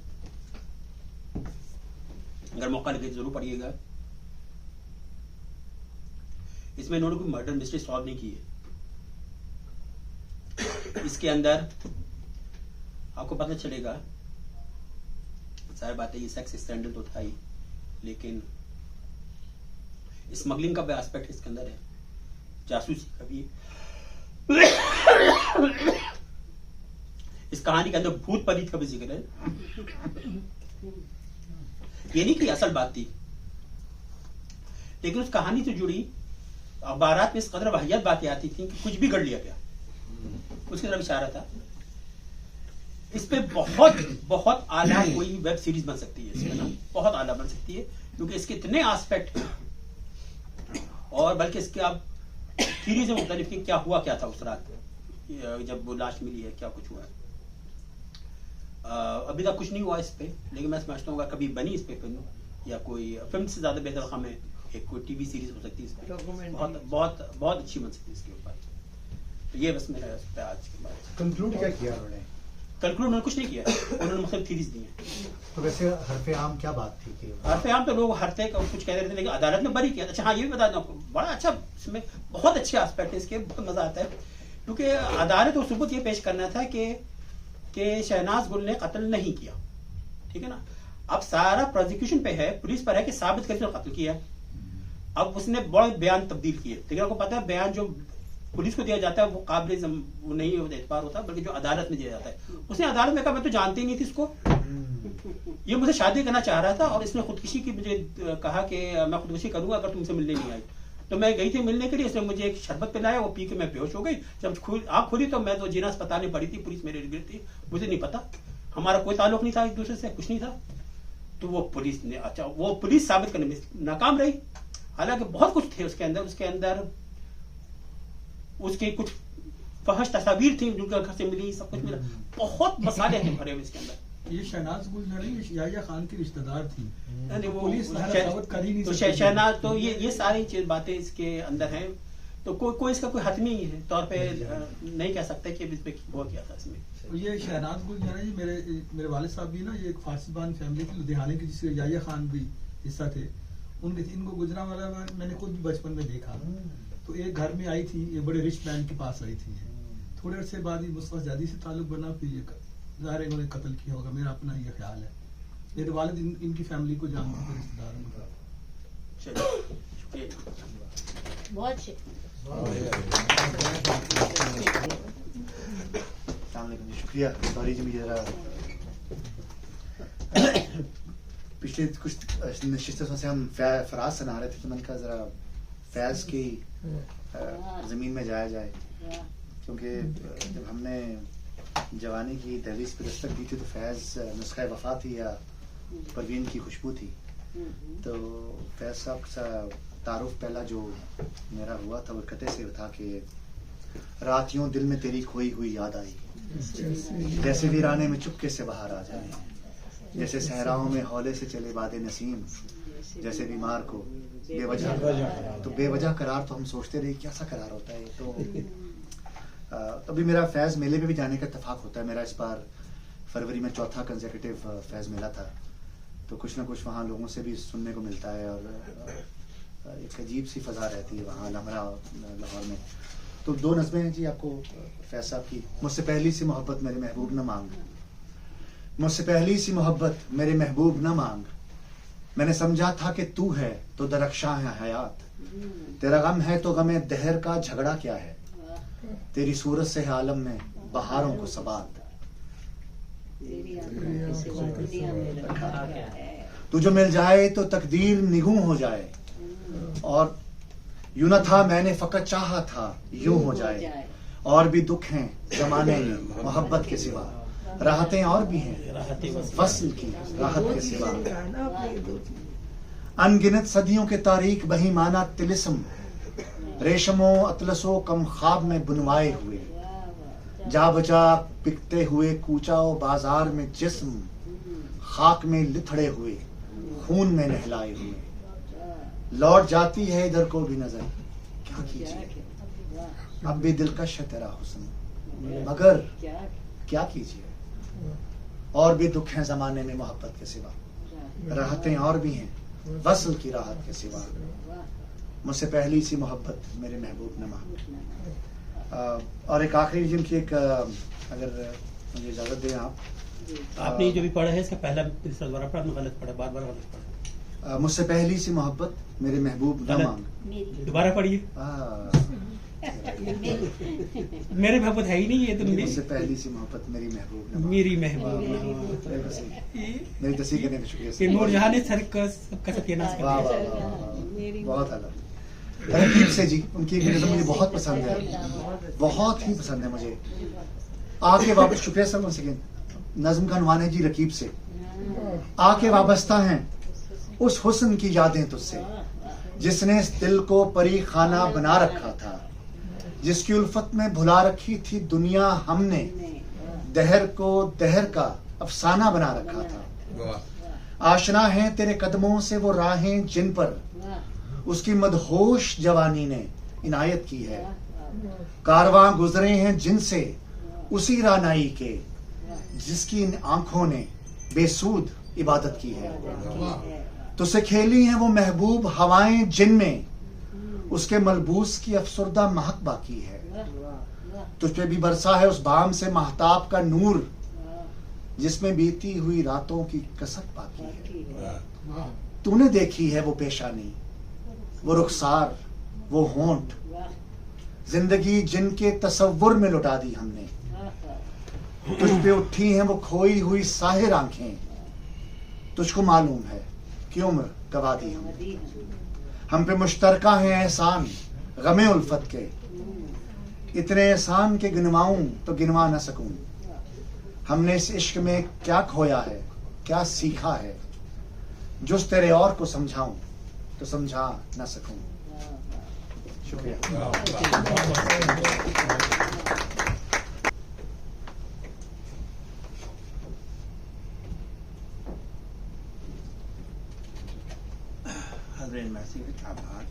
S3: अगर मौका लगे जरूर पढ़िएगा। इसमें इन्होंने कोई मर्डर मिस्ट्री सॉल्व नहीं की है। इसके अंदर आपको पता चलेगा, सारी बातें, ये सेक्स स्कैंडल तो था ही, लेकिन स्मगलिंग का भी एस्पेक्ट इसके अंदर है, जासूसी का भी। इस कहानी के अंदर भूत परीत का भी जिक्र है। ये नहीं कि असल बात थी, लेकिन उस कहानी से जुड़ी अखबारात में इस कदर वाहियात बातें आती थी कि कुछ भी गढ़ लिया गया, उसकी तरफ इशारा था। इस पे बहुत बहुत आला कोई वेब सीरीज बन सकती है, इसमें ना बहुत आला बन सकती है, क्योंकि इसके इतने एस्पेक्ट हैं, और बल्कि इसके आप सीरीज में मुख्तलिफ कि क्या हुआ क्या था उस रात जब वो लाश मिली है, क्या कुछ हुआ है। अभी तक कुछ नहीं हुआ इस पे, लेकिन मैं समझता हूँ कभी बनी इस पे फिल्म, या कोई फिल्म से ज्यादा बेहतर हमें एक कोई टीवी सीरीज हो सकती है इस पे, बहुत बहुत बहुत अच्छी बन सकती है इसके ऊपर। तो ये बस मेरा इस पे आज के बाद
S8: कंक्लूड क्या किया उन्होंने?
S3: कंक्लूड उन्होंने कुछ नहीं किया, उन्होंने मुख्तलिफ थीरीज दी हैं।
S8: तो वैसे हरफे आम क्या बात थी कि
S3: हरफे आम तो लोग हरते का कुछ कह रहे थे, लेकिन अदालत ने बरी किया। अच्छा हाँ, ये भी बता दूं आपको, बड़ा अच्छा इसमें बहुत अच्छे एस्पेक्ट है इसके, बहुत मजा आता है, क्योंकि अदालत को सबूत ये पेश करना था कि शहनाज गुल ने कत्ल नहीं किया, ठीक है ना। अब सारा प्रोसिक्यूशन पे है, पुलिस पर है कि साबित करके कत्ल किया। अब उसने बड़े बयान तब्दील किए, लेकिन आपको पता है बयान जो पुलिस को दिया जाता है वो काबिल वो नहीं एतबार होता, बल्कि जो अदालत में दिया जाता है। उसने अदालत में कहा मैं तो जानती नहीं थी इसको, ये मुझे शादी करना चाह रहा था और इसने खुदकुशी की मुझे कहा कि मैं खुदकुशी करूंगा अगर तुमसे मिलने नहीं आई। तो मैं गई थी मिलने के लिए, इसने मुझे एक शरबत पिलाया, वो पी के मैं बेहोश हो गई। जब आँख खुली तो मैं तो जीना अस्पताल में पड़ी थी, पुलिस मेरे इर्द गिर्द थी, मुझे नहीं पता, हमारा कोई ताल्लुक नहीं था एक दूसरे से, कुछ नहीं था। तो वो पुलिस ने वो पुलिस साबित करने में नाकाम रही। हालांकि बहुत कुछ थे उसके अंदर उसके कुछ फहश तस्वीर थी जो घर से मिली, सब कुछ मिला, बहुत मसाले थे भरे हुए इसके अंदर।
S6: ये शहनाज गुल याहिया खान की रिश्तेदार थी,
S3: वो
S6: पुलिस कर ही नहीं
S3: तो
S6: सकती।
S3: शहनाज तो ये सारी बातें इसके अंदर हैं। तो कोई इसका कोई हतमी तौर पे नहीं कह सकते कि इसमें हुआ क्या था इसमें।
S6: ये शहनाज गुल जो है जी, मेरे वालिद साहब भी ना, ये एक फारसीबान फैमिली थी लुधियाने की, जिसके याहिया खान भी हिस्सा थे उनके। इनको गुजरांवाला मैंने खुद भी बचपन में देखा। तो एक घर में आई थी, ये बड़े रिच मैन के पास आई थी। थोड़े अरसे बाद ही मुस्तफा जादी से ताल्लुक बना, फिर ये ज़ाहिर इन्होंने कत्ल किया होगा, मेरा अपना ये ख्याल है। मेरे वालिद इनकी फैमिली को जानते थे, रिश्तेदार उनका।
S5: बहुत अच्छे।
S8: शुक्रिया। सॉरी जी, मुझे जरा पिछले कुछ नशिस्तों से हम फराज सुना रहे थे, तो मैंने कहा जरा फैज की जमीन में जाया जाए, क्योंकि जब हमने जवानी की दहलीज पर दस्तक दी थी तो फैज नुस्खा वफा थी या परवीन की खुशबू थी। तो फैज साहब का तारुफ पहला जो मेरा हुआ था वो कते से था कि रात यूं दिल में तेरी खोई हुई याद आई, जैसे वीराने में चुपके से बाहर आ जाए, जैसे सहराओं में हौले से चले बादे नसीम, जैसे बीमार को बेवजह। तो बेवजह करार तो हम सोचते रहे कैसा करार होता है। तो तभी मेरा फैज़ मेले में भी जाने का इत्तेफाक होता है। मेरा इस बार फरवरी में चौथा कंसेक्यूटिव फैज़ मेला था, तो कुछ ना कुछ वहाँ लोगों से भी सुनने को मिलता है और एक अजीब सी फ़ज़ा रहती है वहाँ लमरा लाहौर में। तो दो नज़में हैं जी आपको फैज़ साहब की। मुझसे पहली सी मोहब्बत मेरे महबूब न मांग, मुझसे पहली सी मोहब्बत मेरे महबूब न मांग, मैंने समझा था कि तू है तो दरख्शां है हयात, तेरा गम है तो गमे दहर का झगड़ा क्या है, तेरी सूरत से है आलम में बहारों को सबात, तू जो मिल जाए तो तकदीर निगूं हो जाए, और यूं न था मैंने फकत चाहा था यूं हो जाए, और भी दुख हैं जमाने में मोहब्बत के सिवा, राहतें और भी हैं फसल की राहत के सिवा, अनगिनत सदियों के तारीख बहीमाना तिलिस्म, रेशमो अतलसो कम ख्वाब में बुनवाए हुए, जा बचा बिकते हुए कूचाओ बाजार में जिस्म, खाक में लिथड़े हुए खून में नहलाए हुए। लौट जाती है इधर को भी नजर, क्या कीजिए अब भी दिलकश है तेरा हुस्न, मगर क्या कीजिए और भी दुख हैं जमाने में मोहब्बत के सिवा, राहतें और भी हैं वस्ल की राहत के सिवा। मुझसे पहली सी मोहब्बत मेरे महबूब नमा। और एक आखिरी जिनकी एक अगर मुझे इजाजत दें आप,
S3: आपने ये जो भी पढ़ा है इसका पहला दोबारा पढ़ा, गलत पढ़ा, बार बार गलत पढ़ा।
S8: मुझसे पहली सी मोहब्बत मेरे महबूब नमा।
S3: दोबारा पढ़िए। मेरे महबूब है ही नहीं ये तो।
S8: मुझसे पहली सी मोहब्बत मेरी महबूब नमा,
S3: मेरी महबूब,
S8: मेरी तस्वीर करने का शुक्रिया।
S3: कि नूरजहां ने सर्कस सबका सत्यानाश कर
S8: वाह वाह
S3: दिया।
S8: वाह, बहुत अलग। रकीब से जी, उनकी एक नज़म मुझे बहुत पसंद है, बहुत ही पसंद है मुझे। आके वापस, शुक्रिया सर वन सेकेंड। नज़म का अनुमान है जी रकीब से। आके वाबस्ता हैं उस हुस्न की यादें तुझसे, जिसने इस दिल को परी खाना बना रखा था, जिसकी उल्फत में भुला रखी थी दुनिया हमने, दहर को दहर का अफसाना बना रखा था। आशना है तेरे कदमों से वो राहें जिन पर उसकी मदहोश जवानी ने इनायत की है। कारवां गुजरे हैं जिनसे उसी रानाई के, जिसकी इन आंखों ने बेसूद इबादत की है। तुझसे खेली हैं वो महबूब हवाएं जिनमें उसके मलबूस की अफसरदा महक बाकी है। तुझ पे भी बरसा है उस बाम से महताब का नूर, जिसमें बीती हुई रातों की कसक बाकी है। तूने देखी है वो पेशानी, वो रुखसार, वो होंठ, जिंदगी जिनके तसव्वुर में लुटा दी हमने। तुझ पे उठी हैं वो खोई हुई साहिर आंखें, तुझको मालूम है कि उम्र गवा दी हमने। हम पे मुश्तरका है एहसान गमे उल्फत के, इतने एहसान के गिनवाऊं तो गिनवा न सकूं। हमने इस इश्क में क्या खोया है, क्या सीखा है, जुस तेरे और को समझाऊं तो समझा न सकूं। शुक्रिया।
S9: आभार।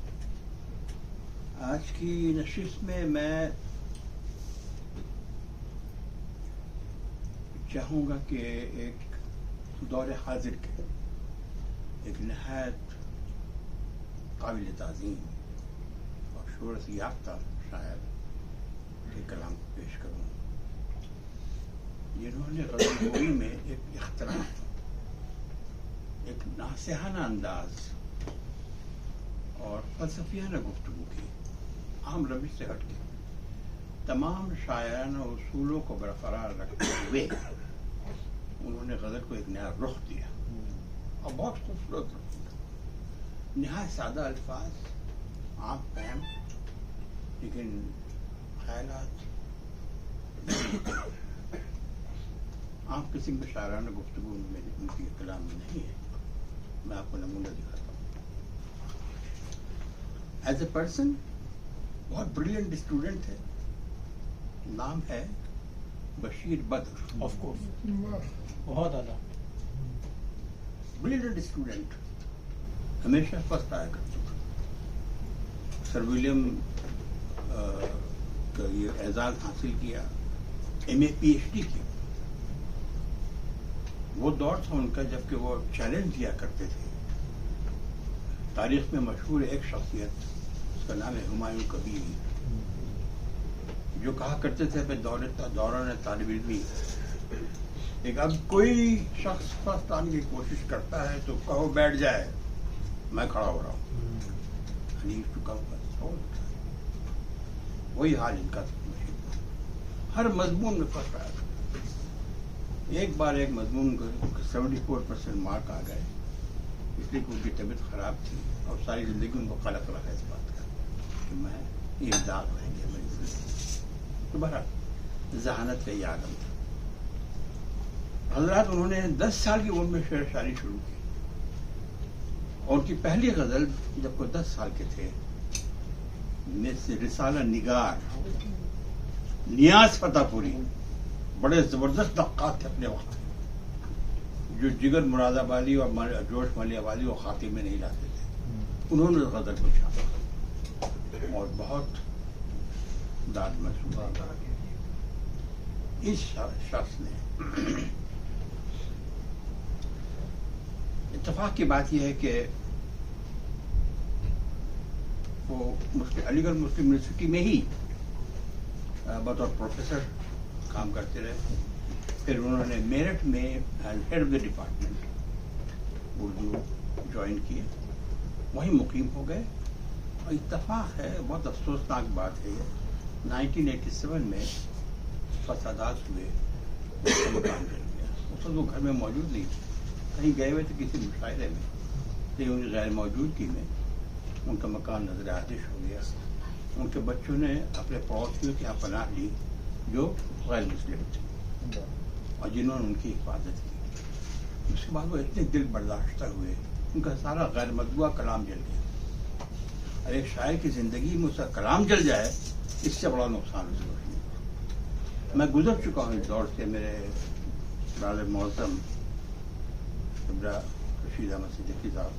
S9: आज की नशिस्त में मैं चाहूँगा कि एक दौर हाजिर के एक नहायत काबिल ताज़ीम और शोहरत याफ्ता शायर के कलाम को पेश करूँ, जिन्होंने ग़ज़ल-गोई में एक इख्तिलाफ, एक नासिहाना अंदाज और फ़लसफ़ियाना गुफ्तगू की, आम रविश से हट के तमाम शायराना उसूलों को बरकरार रखते हुए उन्होंने गज़ल को एक नया रुख दिया और बहुत खूबसूरत रुख दिया। निहायत सादा अल्फाज, आम फहम, लेकिन ख्यालात आम किस्म के शायराना गुफ्तगू में उनकी कलाम में नहीं है। मैं आपको नमूना दिखाता हूँ। एज ए पर्सन बहुत ब्रिलियंट स्टूडेंट है, नाम है बशीर बद्र।
S3: ऑफ कोर्स, बहुत आला
S9: ब्रिलियंट स्टूडेंट, हमेशा फर्स्ट आया करता था। सर विलियम का ये एजाज हासिल किया, MA PhD की। वो दौर था उनका जबकि वो चैलेंज दिया करते थे। तारीख में मशहूर एक शख्सियत, उसका नाम है हुमायूं कबीर, जो कहा करते थे दौरान तालिब इल्मी, एक अब कोई शख्स फर्स्ट आने की कोशिश करता है तो कहो बैठ जाए, मैं खड़ा हो रहा हूँ। वही हाल इनका था, हर मजमून में फर्स्ट आया था। एक बार एक मजमून को 74% मार्क आ गए, इसलिए कि उनकी तबीयत खराब थी और सारी जिंदगी उनको कलक रहा इस बात का कि मैं ये दाग रहेंगे मेरी जिंदगी। तो बहरहाल जहानत का ये आलम था। हजरात, उन्होंने 10 साल की उम्र में शेर शायरी शुरू की और उनकी पहली गजल जब वो 10 साल के थे, रिसाला निगार नियाज फतेहपुरी बड़े जबरदस्त नक्काद थे अपने वक्त, जो जिगर मुरादाबादी और जोश मलियाबादी और खाते में नहीं लाते थे, उन्होंने गजल को छापा और बहुत दाद महसूस इस शख्स ने। इत्तेफाक की बात यह है कि वो अलीगढ़ मुस्लिम यूनिवर्सिटी में ही बतौर प्रोफेसर काम करते रहे। फिर उन्होंने मेरठ में head of the department Urdu join किए, वहीं मुकीम हो गए। और इत्तेफाक है, बहुत अफसोसनाक बात है, 1987 में फसादात हुए, मकान जल गया। उस वक्त वो घर में मौजूद नहीं थे, कहीं गए हुए थे किसी मुशायरे में, लेकिन उनकी गैर मौजूदगी में उनका मकान नजर आतिश हो गया। उनके बच्चों ने अपने पड़ोसियों की यहाँ पनाह ली जो गैर मुस्लिम थे और जिन्होंने उनकी हिफाजत की। उसके बाद वो इतने दिल बर्दाश्ता हुए, उनका सारा गैर मतबूआ कलाम जल गया। और एक शायर की जिंदगी में उसका कलाम जल जाए, इससे बड़ा नुकसान उसको नहीं। मैं गुजर चुका हूँ इस दौर से। मेरे बड़े मौसम रशीद अहमद सिद्दीकी साहब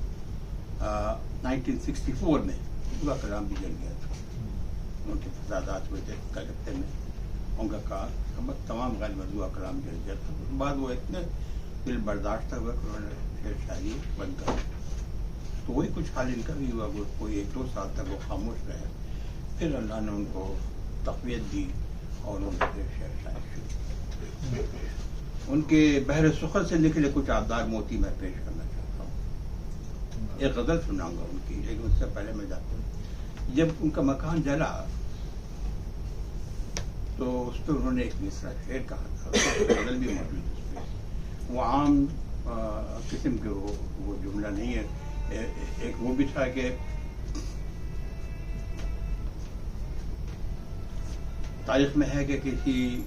S9: 1964 में उनका कलाम भी जल गया था। उनके फसादात हुए थे कलकत्ते में, उनका तमाम गैर मजबूआ कलाम जल गया था। उसके बाद वो इतने दिल बर्दाश्त हुआ कि उन्होंने शेर शायरी बंद कर, तो वही कुछ हाल इनका भी हुआ। वो कोई 1-2 साल तक वो खामोश रहे, फिर अल्लाह ने उनको तक़वियत दी और उन्होंने फिर शेर शायरी शुरू। उनके बहरे सुखर से निकले कुछ आबदार मोती मैं पेश करना चाहता हूँ। एक गजल सुनाऊंगा उनकी, लेकिन उससे पहले मैं जाता हूँ। जब उनका मकान जला तो उस पर उन्होंने एक मिसरा शेर कहा था, गजल भी मौजूद है उस पर। वो आम किस्म के वो जुमला नहीं है। एक वो भी था कि तारीख में है कि किसी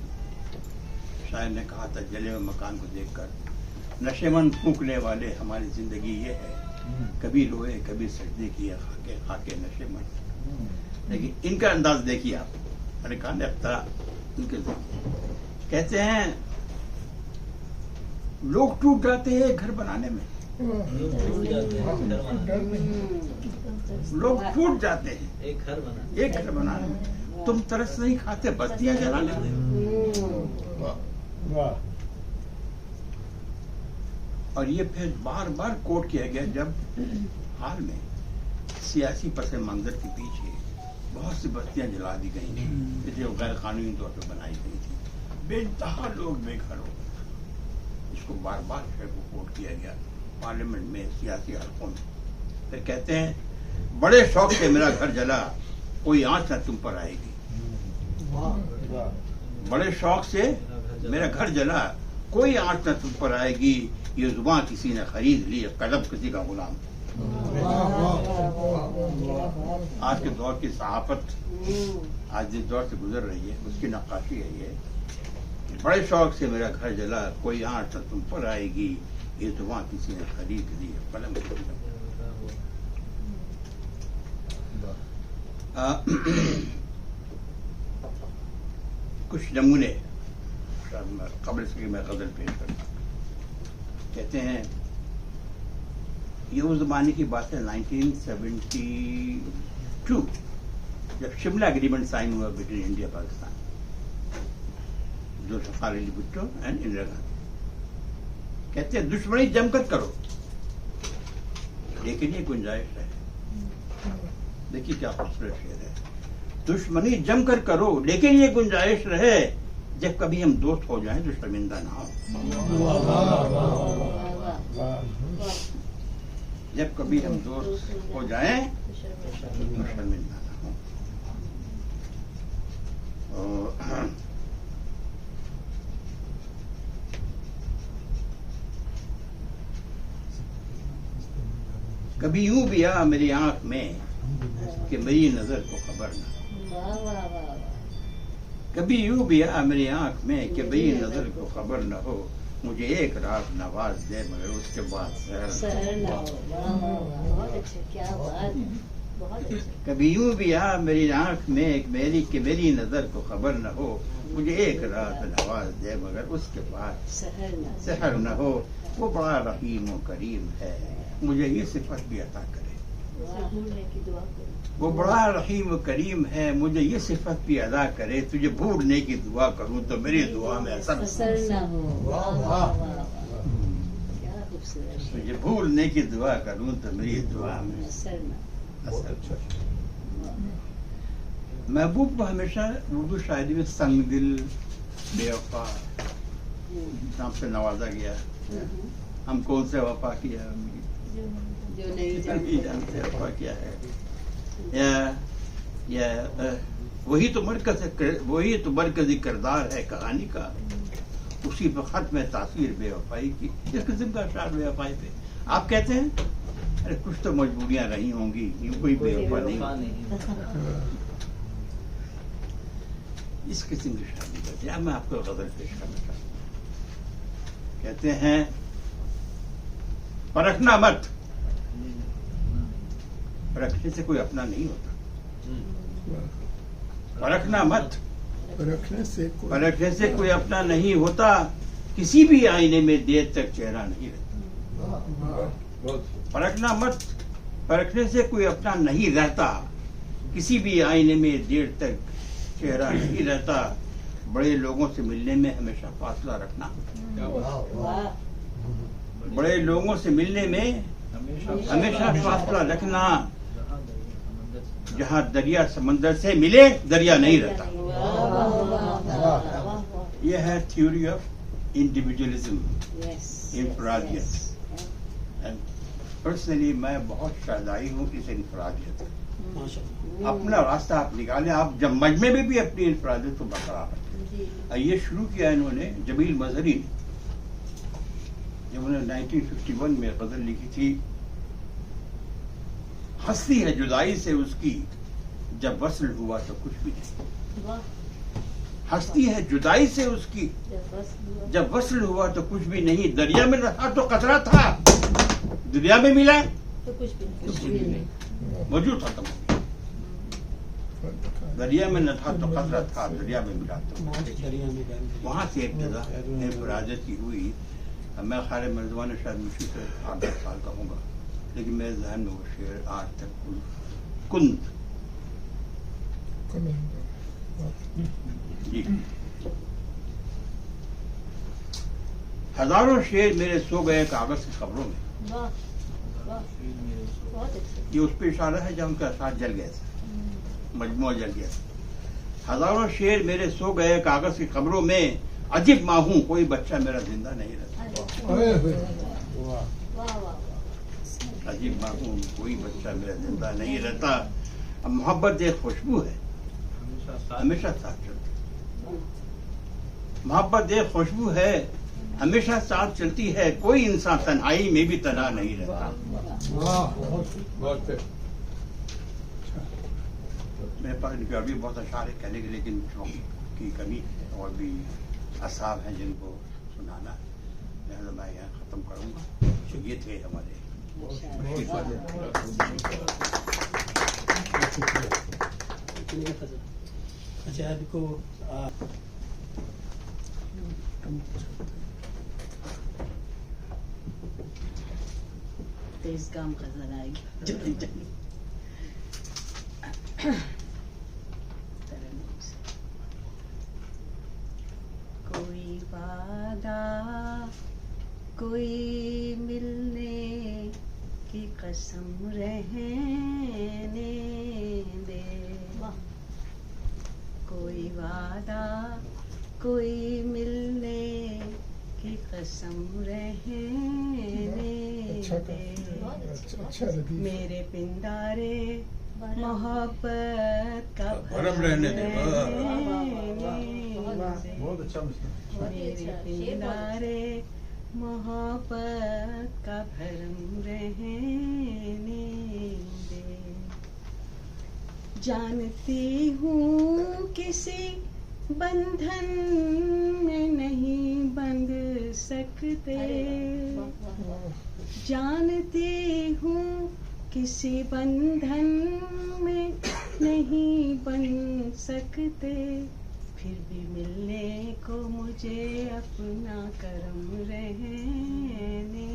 S9: शायर ने कहा था, जले हुए मकान को देखकर, नशेमन फूंकने वाले हमारी जिंदगी ये है, कभी रोए कभी सजदे किए खाके खाके नशेमन। लेकिन इनका अंदाज देखिए आप, मैंने कहा अफ्तारा इनके कहते हैं लोग टूट जाते हैं घर बनाने में, लोग टूट जाते हैं एक घर बनाने में, तुम तरस नहीं खाते बत्तियां जलाने में। और ये फिर बार बार कोट किया गया जब हाल में सियासी पस मंजर के पीछे बहुत सी बस्तियां जला दी गई थी, जो गैर कानूनी तौर पर बनाई गई थी, बेइंतहा लोग बेघर हो गए। इसको बार बार शेर को कोट किया गया पार्लियामेंट में, सियासी हलकों में। फिर कहते हैं बड़े शौक से मेरा घर जला, कोई आंच न तुम पर आएगी। बड़े शौक से मेरा घर जला, कोई आंच न तुम पर आएगी, ये जुबान किसी ने खरीद ली, कलम किसी का गुलाम। आज के दौर की सहाफत आज जिस दौर से गुजर रही है उसकी नक्काशी है ये। बड़े शौक से मेरा घर जला, कोई आंच न तुम पर आएगी, ये जुबान किसी ने खरीद ली, कलम किसी का। कुछ नमूने कब्र से मैं गजल पेश करता। कहते हैं ये उस जमाने की बात है 1972 जब शिमला एग्रीमेंट साइन हुआ between India Pakistan, Zulfikar Ali Bhutto and Indira Gandhi. कहते हैं दुश्मनी जमकर करो लेकिन ये गुंजाइश है। देखिए क्या खूबसूरत शेर है, दुश्मनी जमकर करो लेकिन ये गुंजाइश रहे, जब कभी हम दोस्त हो जाएं तो शर्मिंदा ना हो। जब कभी हम दोस्त हो जाएं तो शर्मिंदा ना हो। कभी यूं भी आ मेरी आंख में कि मेरी नजर को खबर ना, कभी यूं भी आ मेरी आंख में कि मेरी नजर को खबर न हो, मुझे एक रात नवाज दे मगर उसके बाद सहर न हो।
S5: बहुत अच्छा, क्या बात। बहुत अच्छा।
S9: कभी यूं भी आ मेरी आंख में एक मेरी कि मेरी नजर को खबर न हो, मुझे एक रात नवाज दे मगर उसके बाद सहर न हो। वो बड़ा रहीम व करीम है, मुझे ये सिफत भी अता करे।
S5: उसे भूलने की दुआ करो।
S9: वो बड़ा रहीम व करीम है, मुझे ये सिफत भी अदा करे। तुझे भूलने की दुआ करूं तो मेरी दुआ में असर
S5: ना हो।
S4: वाह, वाह।
S5: क्या खूबसूरत।
S9: तुझे भूलने की दुआ करूं तो मेरी दुआ में
S5: असर ना।
S9: महबूब को हमेशा उर्दू शायरी में संग दिल, बेवफा नाम से नवाजा गया। हम कौन से वफा किया,
S5: जो
S9: नहीं जानते वफा क्या है। या वही तो मरकजी किरदार है कहानी का, उसी पर खत्म है तासीर बेवफाई की। इस किस्म का शार बेवफाई पे आप कहते हैं अरे कुछ तो मजबूरियां रही होंगी, यूं कोई बेवफा नहीं। इस किस्म की शादी करते हैं। मैं आपको गजल पेश करना चाहता हूँ। कहते हैं परखना मत, परखने से कोई अपना नहीं होता। परखना मत, परखने से कोई अपना नहीं होता। किसी भी आईने में देर तक चेहरा नहीं रहता। परखना मत, परखने से कोई अपना नहीं रहता। किसी भी आईने में देर तक चेहरा नहीं रहता। बड़े लोगों से मिलने में हमेशा फासला रखना। बड़े लोगों से मिलने में हमेशा फासला रखना। जहाँ दरिया समंदर से मिले दरिया नहीं रहता। यह है थ्योरी ऑफ इंडिविजुअलिज्म, इंफरादियत। पर्सनली मैं बहुत शादाई हूँ इस इंफरादियत। अपना रास्ता आप निकालें। आप जब मजमे में भी अपनी इंफरादियत को बरकरार रखें। ये शुरू किया इन्होंने जमील मजहरी ने, जब उन्होंने 1951 में गजल लिखी थी, हंसती है जुदाई से उसकी जब वस्ल हुआ तो कुछ भी नहीं। हंसती है जुदाई से उसकी जब वस्ल हुआ तो कुछ भी नहीं। दरिया में रहा तो कचरा था, दरिया में मिला
S5: तो कुछ भी नहीं।
S9: मौजूद था। दरिया में न था तो कचरा था, दरिया में मिला तो। वहां से इब्तिदा इंफरादियत की हुई। मैं ख्याल मर्जवान शायद मुश्किल से 8-10 साल का होगा, लेकिन मेरे जहन में वो शेर आज तक कुंद जी। हजारों शेर मेरे सो गए कागज की खबरों में। ये उस पर इशारा है जब उनका साथ जल गया था, मजमुआ जल गया था। हजारों शेर मेरे सो गए कागज की खबरों में, अजीब माहूं कोई बच्चा मेरा जिंदा नहीं रहता। अजीब माहूं कोई बच्चा मेरा जिंदा नहीं रहता। अब मोहब्बत एक खुशबू है, हमेशा साथ चलती। मोहब्बत एक खुशबू है, हमेशा साथ चलती है। कोई इंसान तन्हाई में भी तन्हा नहीं रहता। मेरे पास इनके और भी बहुत अशारे कहने के, लेकिन की कमी है और भी असाब हैं जिनको सुनाना। लिहाजा मैं यहाँ खत्म करूँगा। तो ये थे हमारे
S3: अच्छा अभी को
S5: तेज काम गजल आएगी जल्दी जल्दी। कोई वादा कोई मिलने की कसम रहने दे। कोई वादा कोई मिलने की कसम रहने दे। मेरे पिंडारे मोहब्बत का
S9: भरम रहने दे।
S5: बहुत अच्छा। मेरे पिंडारे मोहब्बत का भरम रहने दे। जानती हूँ किसी बंधन में नहीं बंध सकते। जानती हूँ
S10: किसी बंधन में नहीं बन सकते, फिर भी मिलने को मुझे अपना करम रहने दे,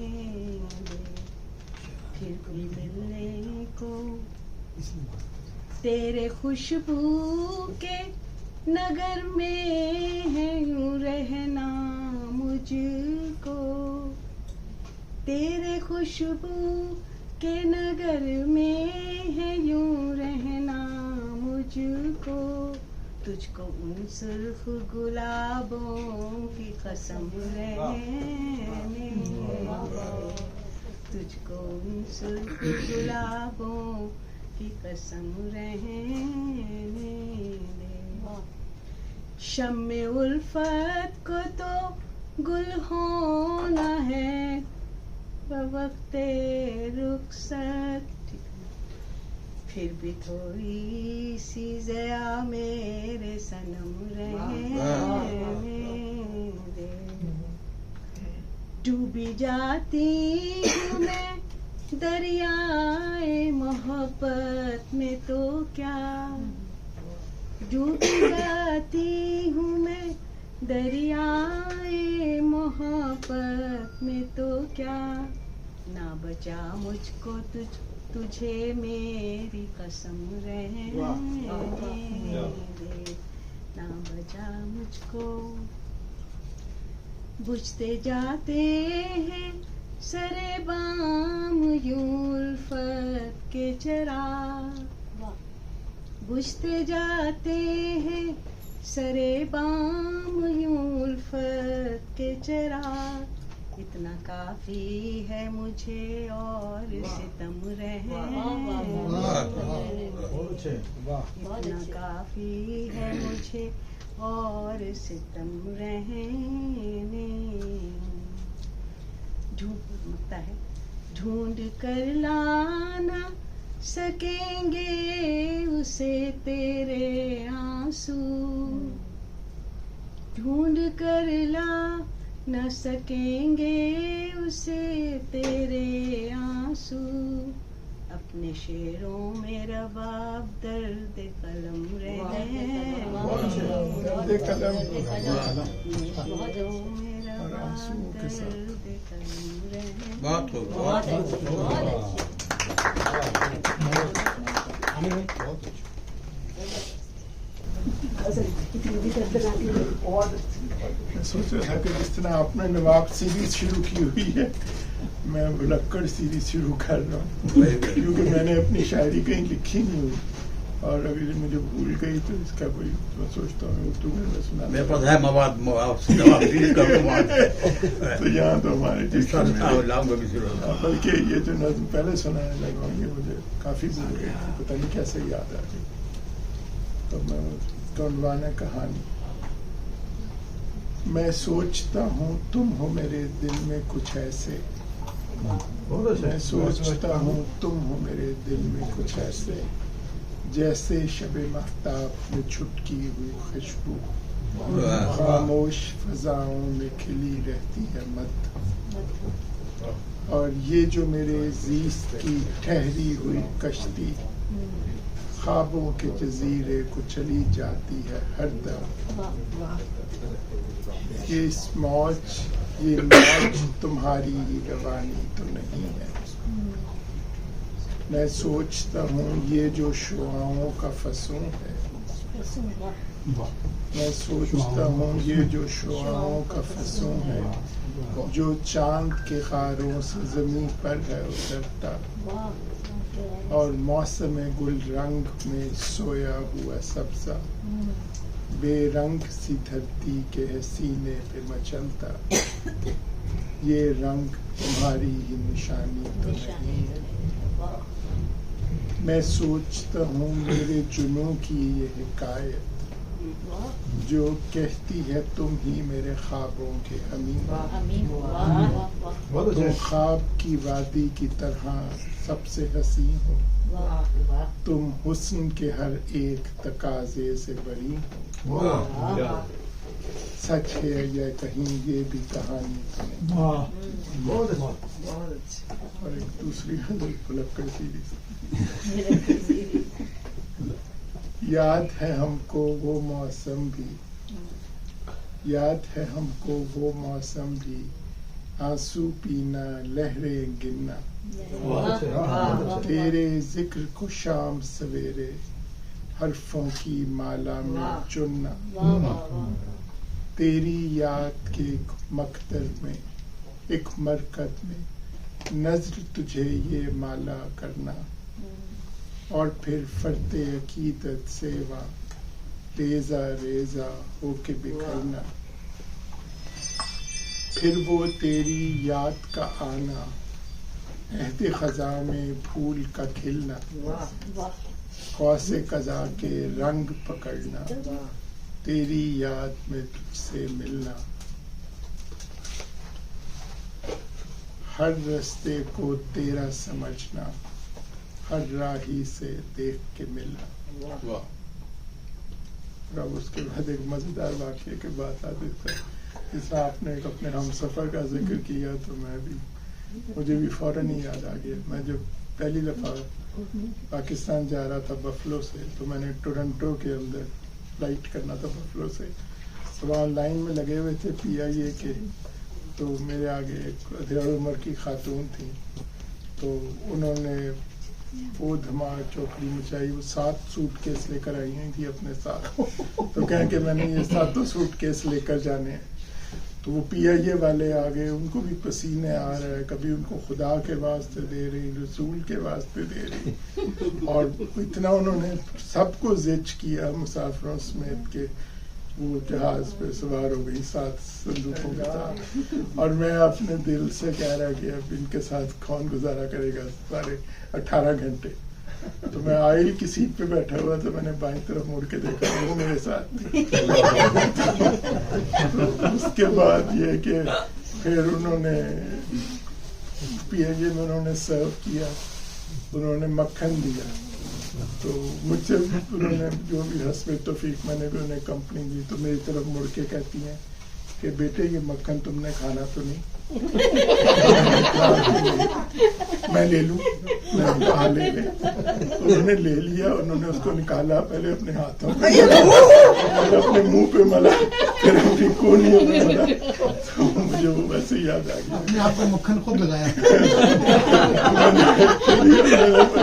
S10: फिर भी मिलने को तेरे खुशबू के नगर में है यूं रहना मुझको, तेरे खुशबू के नगर में है यूं रहना मुझको, तुझको उन सुर्ख गुलाबों की कसम रहने दे, तुझको उन सुर्ख गुलाबों की कसम रहने दे। शम्मे उल्फत को तो गुल होना है, बवक्ते रुखसत, फिर भी थोड़ी सी ज़या मेरे सनम रहने दे। डूबी जाती हूँ मैं दरियाए मोहब्बत में तो क्या, डूबी जाती हूँ मैं दरियाए मोहब्बत में तो क्या, ना बचा मुझको तुझे मेरी कसम रहने दे, ना बचा मुझको। बुझते जाते हैं सरे बाम यूं उल्फत के चिराग, बुझते जाते हैं सरे बाम यूं उल्फत के चिराग, इतना काफी है मुझे और सितम रहने, इतना काफी है मुझे और सितम रहने। ढूंढ कर लाना सकेंगे उसे तेरे आंसू, ढूंढ कर ला न सकेंगे उसे तेरे आंसू, अपने शेरों में रबाब दर्द कलम रहने, अपने शेरों में रबाब दर्द कलम रहने।
S11: मैं सोच रहा था कि जिस तरह आपने नवाब सीरीज शुरू की हुई है, मैं भुलक्कड़ सीरीज शुरू कर रहा हूँ, क्योंकि मैंने अपनी शायरी कहीं लिखी नहीं हुई और अभी मुझे भूल गई, तो इसका कोई मैं सोचता हूँ उर्दू में सुना
S9: मेरे पास है मवाद
S11: तो यहाँ तो हमारे बल्कि ये जो नज़्म पहले सुनाने लगा ये मुझे काफी भूल गई, पता नहीं कैसे याद आ गई। तो मैं उसका उन्वान है कहानी। मैं सोचता हूँ तुम हो मेरे दिल में कुछ ऐसे, मैं सोचता हूँ तुम हो मेरे दिल में कुछ ऐसे, जैसे शबे महताब में छुटकी हुई खुशबू, खामोश फजाओं में खिली रहती है मत, और ये जो मेरे ज़ीस्त की ठहरी हुई कश्ती, ख्वाबों के जजीरे को चली जाती है हर दम, ये मौज तुम्हारी ही रवानी तो नहीं है। मैं सोचता हूँ ये जो शुआओं का फसूं है, मैं सोचता हूँ ये जो शुआओं का फसूं है, जो चांद के खारों से जमीन पर है उतरता, और मौसम गुल रंग में सोया हुआ सब्जा, बेरंग सी धरती के सीने पे मचलता, ये रंग तुम्हारी ही निशानी तो नहीं है। मैं सोचता हूँ मेरे जुनूं की ये हिकायत, जो कहती है तुम ही मेरे ख्वाबों के अमीन, तुम ख्वाब की वादी की तरह सबसे हसीन हो, तुम हुस्न के हर एक तकाजे से बरी हो, सच है या कहीं ये भी कहानी सुने।
S6: बहुत अच्छा।
S11: और एक दूसरी पुलक्कड़ सीरीज। याद है हमको वो मौसम भी, याद है हमको वो मौसम भी, आंसू पीना लहरें गिनना, तेरे जिक्र को शाम सवेरे हरफों की माला में चुनना, तेरी याद के मकतर में एक मरकत में नजर तुझे ये माला करना, और फिर फरते अकीदत सेवा रेजा रेजा होके बिखरना, फिर वो तेरी याद का आना अहद खजा में फूल का खिलना, ख्वासे कजा के रंग पकड़ना, तेरी याद में तुझसे मिलना, हर रास्ते को तेरा समझना, हर राही से देख के मिलना।
S1: वाह।
S11: और अब उसके बाद एक मजेदार वाक्य की बात आती है, जैसा आपने एक अपने हम सफर का जिक्र किया तो मुझे भी फौरन ही याद आ गया। मैं जब पहली दफा पाकिस्तान जा रहा था बफलो से, तो मैंने टोरंटो के अंदर फ्लाइट करना था बफलो से, तो वहाँ लाइन में लगे हुए थे PIA के, तो मेरे आगे एक अधेड़ उम्र की खातून थी, तो उन्होंने वो धमाल चौकड़ी मचाई। वो 7 सूटकेस लेकर आई हुई थी अपने साथ, तो कहें कि मैंने ये 7 सूटकेस लेकर जाने हैं। तो वो PIA वाले आ गए, उनको भी पसीने आ रहे हैं, कभी उनको खुदा के वास्ते दे रही, रसूल के वास्ते दे रही, और इतना उन्होंने सबको जिच किया मुसाफिरों समेत के वो जहाज पे सवार हो गई 7 संदूकों के साथ। और मैं अपने दिल से कह रहा कि अब इनके साथ कौन गुजारा करेगा सारे 18 घंटे। तो मैं आयल की सीट पे बैठा हुआ, तो मैंने बाईं तरफ मुड़ के देखा, वो मेरे साथ थी। तो उसके बाद ये कि फिर उन्होंने PIA में उन्होंने सर्व किया, उन्होंने मक्खन दिया, तो मुझसे उन्होंने जो भी हस्बे तौफीक मैंने भी उन्हें कंपनी दी, तो मेरी तरफ मुड़ के कहती हैं कि बेटे ये मक्खन तुमने खाना तो नहीं? मैं ले लूं? मैं कहा ले ले। उन्होंने ले लिया, उन्होंने उसको निकाला, पहले अपने हाथों पे मला, अपने मुंह पे मला, फिर अपनी कोहनियों पे मला। तो मुझे वो वैसे याद आ गया।
S2: आपको मक्खन खुद लगाया?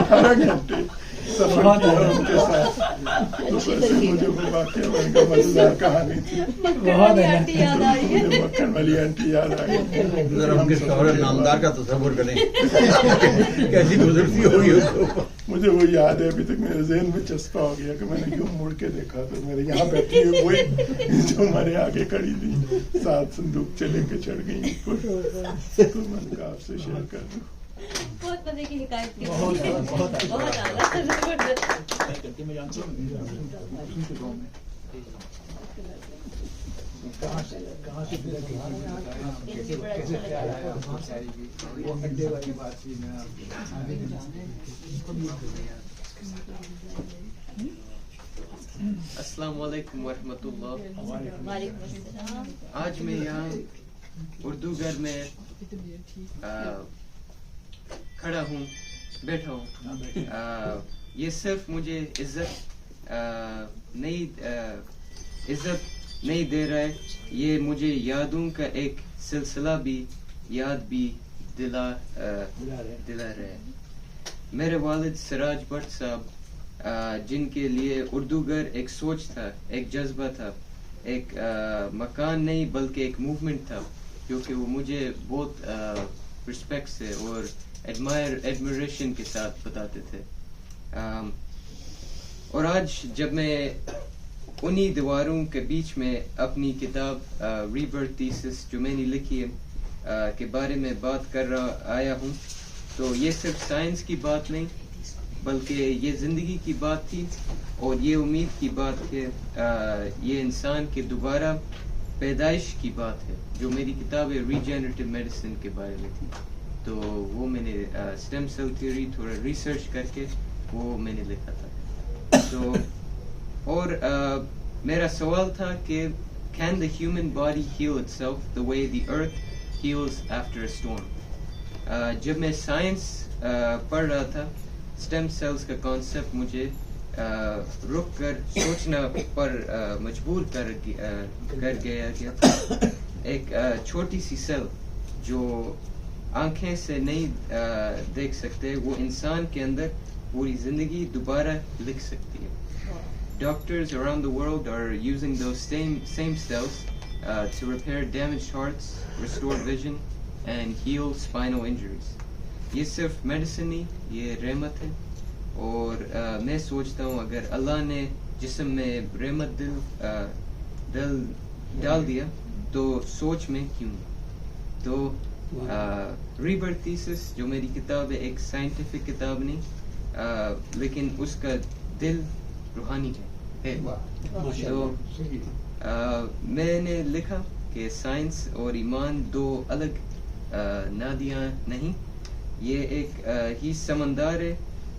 S11: 18 घंटे सफर किया उनके साथ, तो वैसे मुझे वो वाकया उनका मजेदार कहानी थी। मुझे मक्खन वाली आंटी याद आ गई।
S9: उनके शौहरत नामदार का तस्वुर करें कैसी गुजरती होगी उसको।
S11: मुझे वो याद है, अभी तक मेरे ज़हन में चस्पा हो गया कि मैंने यूं मुड़ के देखा तो मेरे यहाँ बैठी हुई वही जो हमारे आगे खड़ी थी, 7 संदूक चले के चढ़ गई ऊपर। तो मैंने कहा आपसे शेयर कर दूं।
S5: बहुत मजे की हिकायत की, बहुत
S12: अस्सलाम वालेकुम वरहमतुल्लाह।
S5: वालेकुम।
S12: आज मैं यहाँ उर्दू घर में खड़ा हूँ, बैठा हूँ। ये सिर्फ मुझे इज्जत नहीं दे रहा है, ये मुझे यादों का एक सिलसिला भी दिला रहा है। मेरे वालिद सिराज भट्ट साहब, जिनके लिए उर्दू घर एक सोच था, एक जज्बा था, एक मकान नहीं बल्कि एक मूवमेंट था, क्योंकि वो मुझे बहुत रिस्पेक्ट से और एडमिरेशन के साथ बताते थे। और आज जब मैं उन्हीं दीवारों के बीच में अपनी किताब रीबर्थ थीसिस जो मैंने लिखी है के बारे में बात कर आया हूँ, तो ये सिर्फ साइंस की बात नहीं बल्कि ये ज़िंदगी की बात थी, और ये उम्मीद की बात है, ये इंसान के दोबारा पैदाइश की बात है, जो मेरी किताब है रीजेनरेटिव मेडिसिन के बारे में थी। तो वो मैंने स्टेम सेल थ्योरी थोड़ा रिसर्च करके वो मैंने लिखा था। तो और मेरा सवाल था कि can the human body heal itself the way the earth heals after a storm? जब मैं साइंस पढ़ रहा था, स्टेम सेल्स का कॉन्सेप्ट मुझे रुक कर सोचना पर मजबूर कर गया था। एक छोटी सी सेल जो आंखें से नहीं देख सकते, वो इंसान के अंदर पूरी जिंदगी दोबारा लिख सकती है। Doctors around the world are using those same cells to repair damaged hearts, restore vision, and heal spinal injuries. ये सिर्फ मेडिसिन नहीं, ये रहमत है। और मैं सोचता हूँ अगर अल्लाह ने जिस्म में रहमत डाल दिया तो सोच में क्यों? तो रीबर्थ थीसिस जो मेरी किताब है, एक साइंटिफिक किताब नहीं, लेकिन उसका दिल रूहानी है। तो मैंने लिखा कि साइंस और ईमान दो अलग नदियाँ नहीं, ये एक ही समंदर है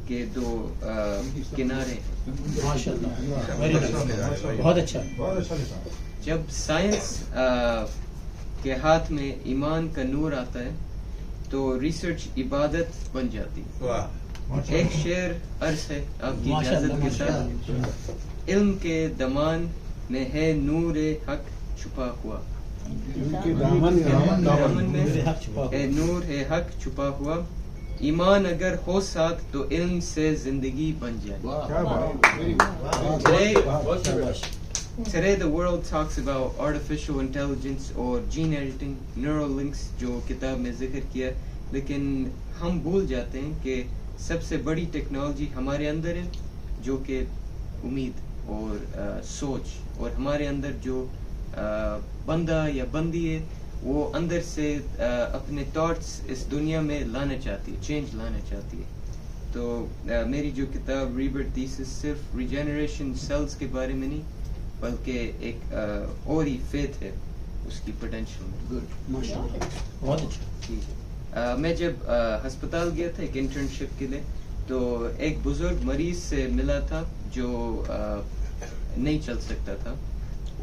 S12: के दो किनारे।
S3: बहुत अच्छा।
S12: जब साइंस के हाथ में ईमान का नूर आता है तो रिसर्च इबादत बन जाती है। एक शेर अर्ज है आपकी इजाजत के साथ। इल्म के दमान में है नूर हक छुपा हुआ, दामन में है नूर है हक छुपा हुआ। ईमान अगर हो साथ तो इल्म से जिंदगी बन जाए। Today the world talks about artificial intelligence or gene editing, neural links जो किताब में जिक्र किया, लेकिन हम भूल जाते हैं कि सबसे बड़ी टेक्नोलॉजी हमारे अंदर है, जो कि उम्मीद और सोच, और हमारे अंदर जो बंदा या बंदी है वो अंदर से अपने थॉट्स इस दुनिया में लाना चाहती है, चेंज लाना चाहती है। तो मेरी जो किताब रीबर्थ थीसिस सिर्फ रिजेनरेशन सेल्स के बारे में नहीं, बल्कि एक और ही फेथ है उसकी पोटेंशियल में।
S3: गुड, माशाल्लाह, बहुत अच्छा।
S12: मैं जब अस्पताल गया था एक इंटर्नशिप के लिए, तो एक बुजुर्ग मरीज से मिला था जो नहीं चल सकता था।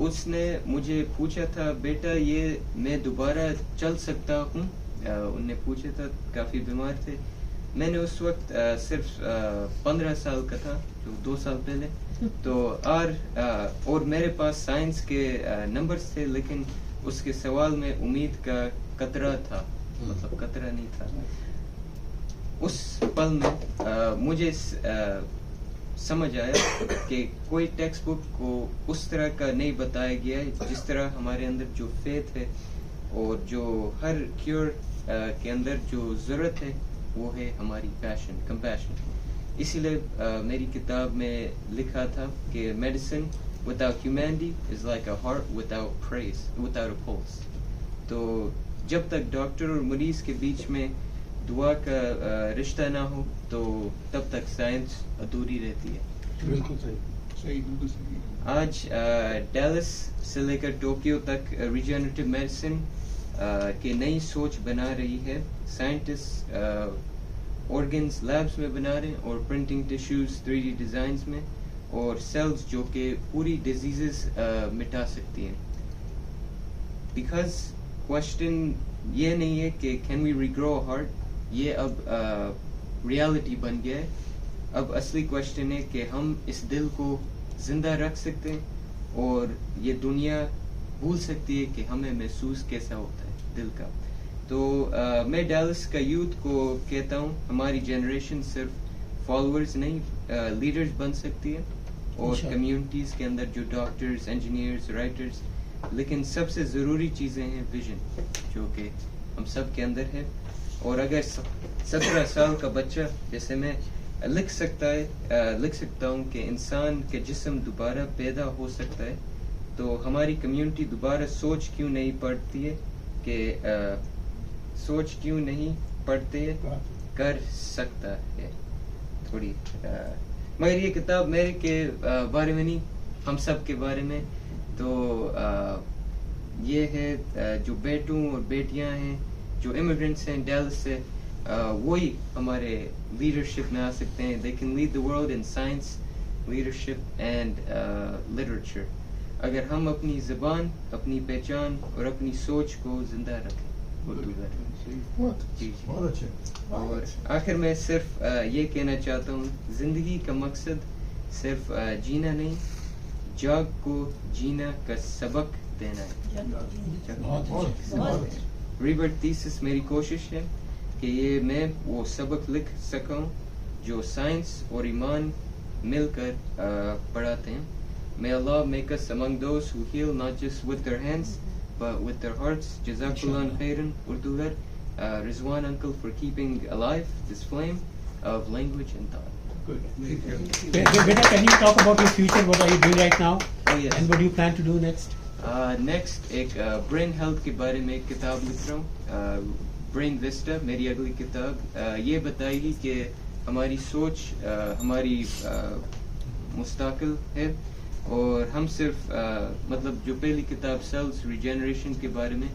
S12: उसने मुझे पूछा था, बेटा ये मैं दोबारा चल सकता हूँ? उनने पूछा था, काफ़ी बीमार थे। मैंने उस वक्त सिर्फ 15 साल का था, जो 2 साल पहले। तो और मेरे पास साइंस के नंबर्स थे, लेकिन उसके सवाल में उम्मीद का कतरा था, मतलब कतरा नहीं था। उस पल में मुझे समझ आया कि कोई टेक्स्ट बुक को उस तरह का नहीं बताया गया है जिस तरह हमारे अंदर जो फेथ है और जो हर क्योर के अंदर जो ज़रूरत है वो है हमारी पैशन, कंपैशन। इसीलिए मेरी किताब में लिखा था कि medicine without humanity is like a heart without praise, without a pulse। तो जब तक डॉक्टर और मरीज के बीच में दुआ का रिश्ता ना हो तो तब तक साइंस अधूरी रहती है।
S1: बिल्कुल सही, बिल्कुल सही।
S12: आज डैलस से लेकर टोक्यो तक रिजेनरेटिव मेडिसिन की नई सोच बना रही है। साइंटिस्ट ऑर्गन्स लैब्स में बना रहे हैं और प्रिंटिंग टिश्यूज 3D डिजाइन्स में, और सेल्स जो कि पूरी डिजीजेस मिटा सकती हैं। बिकॉज क्वेश्चन ये नहीं है कि कैन वी रीग्रो हार्ट, ये अब रियलिटी बन गया है। अब असली क्वेश्चन है कि हम इस दिल को जिंदा रख सकते हैं और ये दुनिया भूल सकती है कि हमें महसूस कैसा होता है दिल का। तो मैं डैलस का यूथ को कहता हूँ, हमारी जनरेशन सिर्फ फॉलोअर्स नहीं, लीडर्स बन सकती है, और कम्युनिटीज के अंदर जो डॉक्टर्स, इंजीनियर्स, राइटर्स, लेकिन सबसे ज़रूरी चीज़ें हैं विजन, जो कि हम सब के अंदर है। और अगर 17 साल का बच्चा जैसे मैं लिख सकता हूँ कि इंसान के जिस्म दोबारा पैदा हो सकता है, तो हमारी कम्युनिटी दोबारा सोच क्यों नहीं पढ़ती है कि सोच क्यों नहीं पढ़ते कर सकता है थोड़ी। मगर ये किताब मेरे के बारे में नहीं, हम सब के बारे में। तो ये है जो बेटों और बेटियां हैं, जो इमिग्रेंट्स हैं डैलस से, वही हमारे लीडरशिप में आ सकते हैं। They can lead the world in science, leadership and literature. अगर हम अपनी ज़बान, अपनी पहचान और अपनी सोच को जिंदा रखें। उर्दू घर जी
S11: बहुत अच्छे।
S12: और आखिर में सिर्फ ये कहना चाहता हूँ, जिंदगी का मकसद सिर्फ जीना नहीं, जाग को जीना का सबक देना है। रीबर्थ थीसिस मेरी कोशिश है कि ये मैं वो सबक लिख सकूं जो साइंस और ईमान मिलकर पढ़ाते हैं। May Allah make us among those who heal not just with their hands but with their hearts. Jazakallah khairan, Urdu Ghar. Rizwan uncle for keeping alive this flame of language and thought.
S9: Good.
S3: Beta, can you talk about your future? What are you doing right now?
S12: Oh yes.
S3: And what do you plan to do next?
S12: Next एक brain health के बारे में एक किताब लिख रहा हूँ, brain Vista, मेरी अगली किताब। ये बताएगी कि हमारी सोच हमारी मुस्तकिल है, और हम सिर्फ मतलब जो पहली किताब सेल्स रिजेनरेशन के बारे में,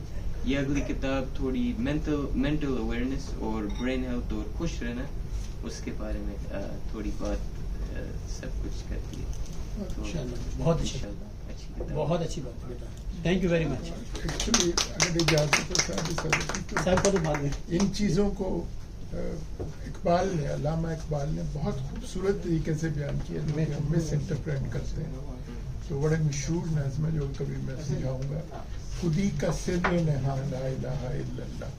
S12: ये अगली किताब थोड़ी मेंटल अवेयरनेस और ब्रेन हेल्थ और खुश रहना उसके बारे में थोड़ी बात सब कुछ करती है। तो
S3: बहुत अच्छी बात बेटा, thank you very much.
S11: Actually अगर इजाज़त है
S3: साहब को तो बाद में
S11: इन चीज़ों को इकबाल ने, अल्लामा इकबाल ने बहुत खूबसूरत तरीके से बयान किया, जो हम मिस इंटरप्रेट करते हैं। तो बड़े मशहूर नज़्म जो कभी मैं सुझाऊंगा, खुदी का सिर नहा ला इलाहा इल्लल्लाह।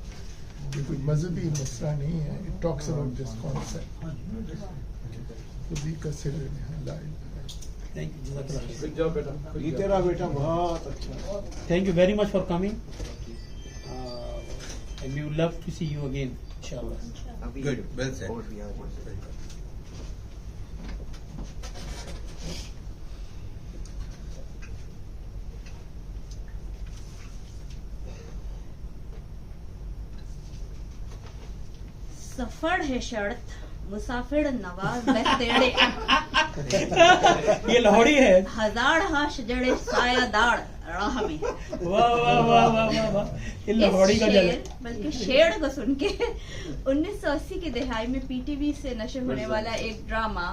S11: ये कोई मजहबी मसला नहीं है, it talks about this concept, खुदी का सिर नहा ला इल्लल्लाह।
S7: तेरा बेटा बहुत अच्छा।
S3: Thank you very much for coming, and we would love to see you again, inshallah.
S9: Good, well said.
S5: सफर है शर्त, मुसाफिर नवाज बहतेड़े।
S3: ये लाहौरी है।
S5: हजार हाश जड़े सायादार राह में।
S3: वाह वाह वाह वाह वाह, ये लाहौरी का जल है।
S5: बल्कि शेर को सुन के 1980 की दहाई में पीटीवी से नशर होने वाला एक ड्रामा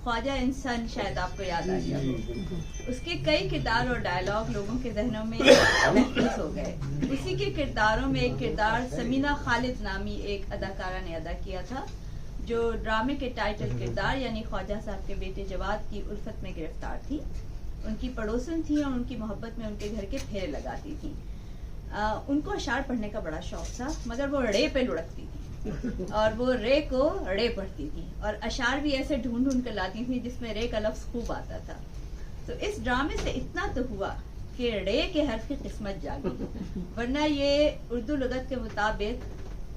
S5: ख्वाजा इंसान शायद आपको याद आ गया। उसके कई किरदार और डायलॉग लोगों के जहनों में महफूज हो गए। उसी के किरदारों में एक किरदार समीना खालिद नामी एक अदाकारा ने अदा किया था, जो ड्रामे के टाइटल किरदार यानी ख्वाजा साहब के बेटे जवाद की उल्फत में गिरफ्तार थी। उनकी पड़ोसन थी और उनकी मोहब्बत में उनके घर के फेरे लगाती थी। उनको अशार पढ़ने का बड़ा शौक था, मगर वो रे पे लुढ़कती थी और वो रे को रे पढ़ती थी, और अशार भी ऐसे ढूंढ ढूंढ कर लाती थी जिसमें रे का लफ्ज खूब आता था। तो इस ड्रामे से इतना तो हुआ कि रे के हर्फ की किस्मत जागी, वरना ये उर्दू लुगत के मुताबिक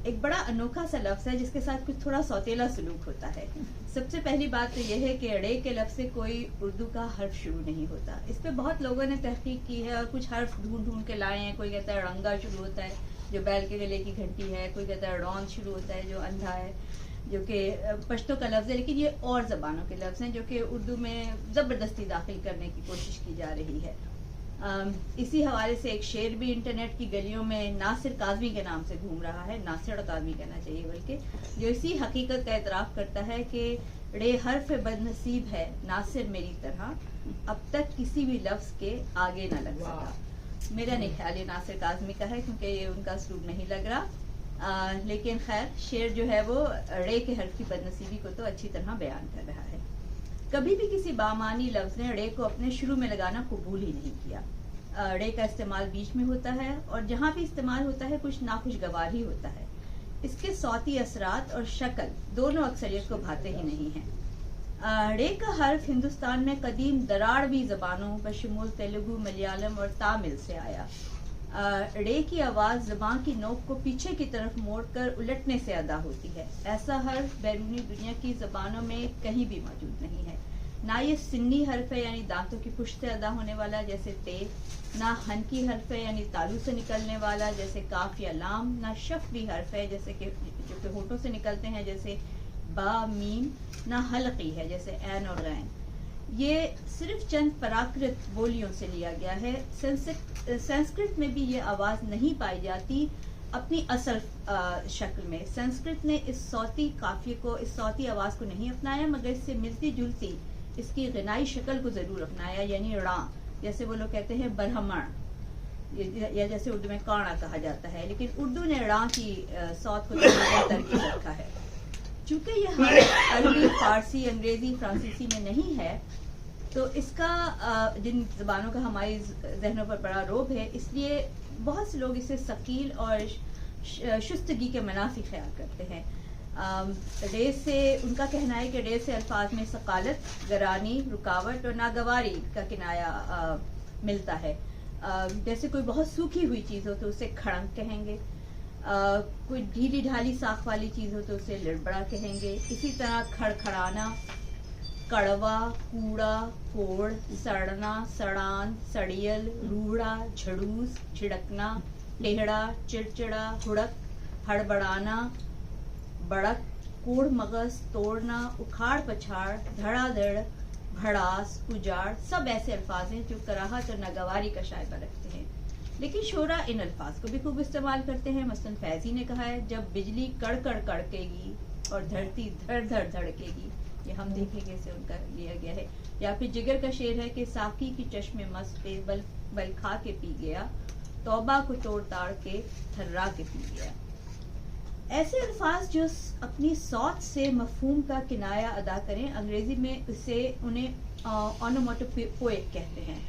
S5: एक बड़ा अनोखा सा लफ्ज है जिसके साथ कुछ थोड़ा सौतेला सलूक होता है। सबसे पहली बात तो यह है कि रे के लफ्ज से कोई उर्दू का हर्फ शुरू नहीं होता। इस पे बहुत लोगों ने तहकीक की है और कुछ हर्फ ढूंढ ढूंढ के लाए हैं। कोई कहता है रंगा शुरू होता है जो बैल के गले की घंटी है, कोई कहता है रौन शुरू होता है जो अंधा है, जो कि पश्तो का लफ्ज है, लेकिन ये और जबानों के लफ्ज हैं जो कि उर्दू में ज़बरदस्ती दाखिल करने की कोशिश की जा रही है। इसी हवाले से एक शेर भी इंटरनेट की गलियों में नासिर काज़मी के नाम से घूम रहा है, नासिर काज़मी कहना चाहिए बल्कि, जो इसी हकीकत का एतराफ़ करता है कि रे हर्फ बदनसीब है नासिर मेरी तरह, अब तक किसी भी लफ्ज़ के आगे न लग सका। मेरा नहीं ख्याल ये नासिर काज़मी का है क्योंकि ये उनका असलूब नहीं लग रहा, लेकिन खैर शेर जो है वो रे के हर्फ की बदनसीबी को तो अच्छी तरह बयान कर रहा है। कभी भी किसी बामानी लफ्ज ने रे को अपने शुरू में लगाना कबूल ही नहीं किया। रे का इस्तेमाल बीच में होता है और जहाँ भी इस्तेमाल होता है कुछ नाखुशगवार ही होता है। इसके सौती असरात और शक्ल दोनों अक्सरियत को भाते ही नहीं हैं। रे का हर्फ हिंदुस्तान में कदीम दराड़वी जबानों बशमूल तेलुगु, मलयालम और तामिल से आया। रे की आवाज़ ज़बान की नोक को पीछे की तरफ मोड़कर उलटने से अदा होती है। ऐसा हर्फ बैरूनी दुनिया की ज़बानों में कहीं भी मौजूद नहीं है। ना ये सिन्नी हर्फ है यानी दांतों की पुष्ट से अदा होने वाला जैसे ते, ना हनकी हर्फ है यानी तालू से निकलने वाला जैसे काफ या लाम, ना शफवी हर्फ है जैसे कि जो कि होठों से निकलते हैं जैसे बा मीम, ना हल्की है जैसे ऐन और गैन। ये सिर्फ चंद प्राकृत बोलियों से लिया गया है। संस्कृत में भी ये आवाज़ नहीं पाई जाती अपनी असल शक्ल में। संस्कृत ने इस सौती काफिये को, इस सौती आवाज़ को नहीं अपनाया, मगर इससे मिलती जुलती इसकी गनाई शक्ल को ज़रूर अपनाया, यानी रा, जैसे वो लोग कहते हैं बरहमण, या जैसे उर्दू में काना कहा जाता है, लेकिन उर्दू ने ड़ा की सौत को तरकीब रखा है। चूंकि यह अरबी, फारसी, अंग्रेजी, फ्रांसीसी में नहीं है, तो इसका जिन ज़बानों का हमारी जहनों पर बड़ा रोब है, इसलिए बहुत से लोग इसे सकील और शुस्तगी के मनाफी ख्याल करते हैं। रे से उनका कहना है कि रे से अल्फाज में सकालत, गरानी, रुकावट और नागवारी का किनाया मिलता है। जैसे कोई बहुत सूखी हुई चीज़ हो तो उसे खड़ंग कहेंगे, कोई ढीली ढाली साख वाली चीज़ हो तो उसे लिड़बड़ा कहेंगे। इसी तरह खड़खड़ाना, कड़वा, कूड़ा, कोड़, सड़ना, सड़ान, सड़ियल, रूढ़ा, झड़ूस, झिड़कना, टेढ़ा, चिड़चिड़ा, हुड़क, हड़बड़ाना, बड़क, कोड़ मगज, तोड़ना, उखाड़ पछाड़, धड़ाधड़, भड़ास, उजाड़, सब ऐसे अल्फाज हैं जो कराहत और नागवारी का शायबा रखते हैं। लेकिन शोरा इन अल्फाज को भी खूब इस्तेमाल करते हैं। मसलन फैजी ने कहा है, जब बिजली कड़कड़ कड़केगी और धरती धड़ धड़ धड़केगी, ये हम देखेंगे इसे उनका लिया गया है। या फिर जिगर का शेर है कि साकी की चश्मे मस्त पे बल खा के पी गया, तौबा को तोड़ ताड़ के थर्रा के पी गया। ऐसे अल्फाज जो अपनी सौत से मफहूम का किनाया अदा करें, अंग्रेजी में उन्हें ऑनोमोटोपोइक कहते हैं।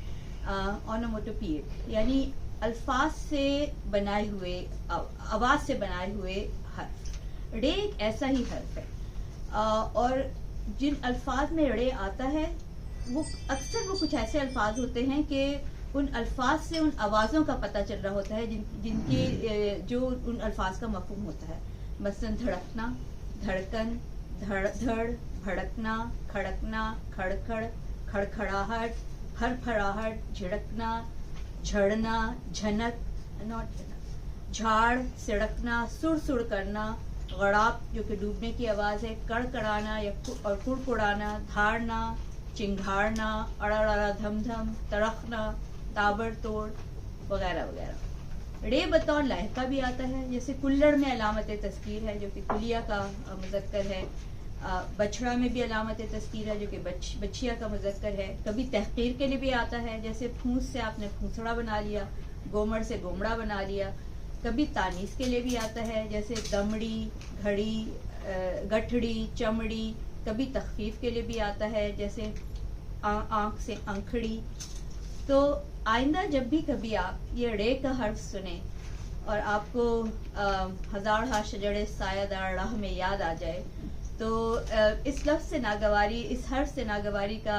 S5: ऑनोमोटोपिक यानी अल्फाज से बनाए हुए, आवाज से बनाए हुए हर्फ। रे एक ऐसा ही हर्फ है, और जिन अल्फाज में रे आता है वो अक्सर वो कुछ ऐसे अल्फाज होते हैं कि उन अल्फाज से उन आवाज़ों का पता चल रहा होता है जिनके जो उन अल्फाज का मफहूम होता है। मसलन धड़कना, धड़कन, धड़, भड़कना, खड़कना, खड़खड़, खड़खड़ाहट, फरफराहट, झिड़कना, झड़ना, झनक, झाड़, सिड़कना, सुड़ करना, गड़ाप जो कि डूबने की आवाज़ है, कड़कड़ाना और कुड़कुड़ाना, धारना, चिंघाड़ना, अड़ाड़ा, धमधम, तड़कना, ताबड़तोड़ वगैरह वगैरह। रे बतौर लहका भी आता है, जैसे कुल्लड़ में अलामत तस्कीर है जो कि कुलिया का मुज़क्कर है, बछड़ा में भी अलामत तस्कीर है जो कि बछिया का मुज़क्कर है। कभी तहकीर के लिए भी आता है, जैसे फूंस से आपने फूंसड़ा बना लिया, गोमड़ से गोमड़ा बना लिया। कभी तानीस के लिए भी आता है, जैसे दमड़ी, घड़ी, गठड़ी, चमड़ी। कभी तखफीफ के लिए भी आता है, जैसे आँख से अंखड़ी। तो आइंदा जब भी कभी आप ये रे का हर्फ सुने और आपको हजार हा शजरे सायादार राह में याद आ जाए, तो इस लफ्ज़ से नागवारी, इस हर्फ से नागवारी का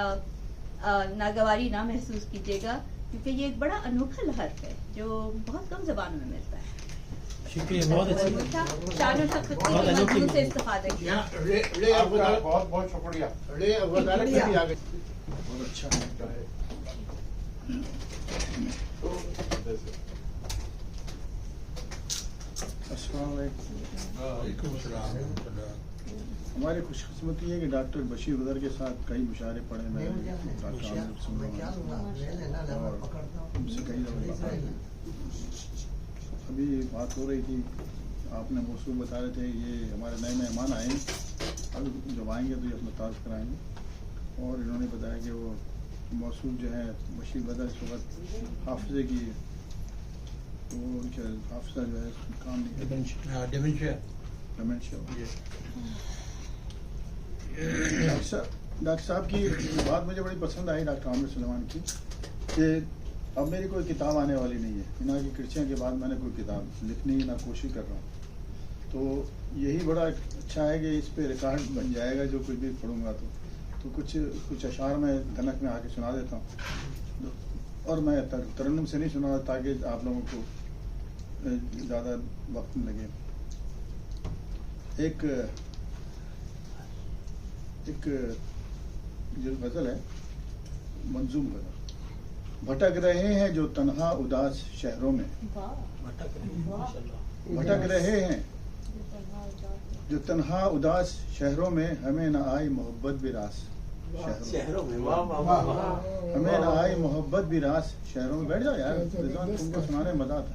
S5: नागवारी ना महसूस कीजिएगा, क्योंकि ये एक बड़ा अनोखा हर्फ है जो बहुत कम ज़बानों में मिलता है।
S3: शुक्रिया, बहुत अच्छी,
S5: शानुल हक की मजमून से इस्तेफादा किया।
S7: बहुत बहुत शुक्रिया। बहुत अच्छा लगता है।
S11: हमारी खुशकिस्मती है कि डॉक्टर बशीर उदर के साथ कई मुशायरे पढ़े मैं और उनसे कई दफे अभी बात हो रही थी, आपने मौसू बता रहे थे ये हमारे नए मेहमान आए हैं, अब जब आएंगे तो ये अपना तारुफ कराएंगे। और इन्होंने बताया कि वो मौसू जो है बशीर बदर इस वक्त हाफिजे की, तो उनके हाफिजा जो है काम नहीं,
S9: डिमेंशिया।
S11: डॉक्टर साहब की बात मुझे बड़ी पसंद आई, डॉक्टर आमिर सुलेमान की, कि अब मेरी कोई किताब आने वाली नहीं है, इन्हों की कृतियों के बाद मैंने कोई किताब लिखने की ना कोशिश कर रहा हूँ। तो यही बड़ा अच्छा है कि इस पे रिकॉर्ड बन जाएगा, जो कुछ भी पढ़ूंगा तो कुछ अशार में धनक में आके सुना देता हूँ, और मैं तरन्नुम से नहीं सुना ताकि आप लोगों को ज़्यादा वक्त लगे। एक जो गज़ल है, मंजूम गज़ल। भटक रहे हैं जो तन्हा उदास शहरों में, भटक रहे हैं जो तन्हा उदास शहरों में, हमें न आई मोहब्बत भी रास शहरों में, हमें न आई मोहब्बत भी रास शहरों में। बैठ जाओ यार, तुमको सुनाने में मजा आता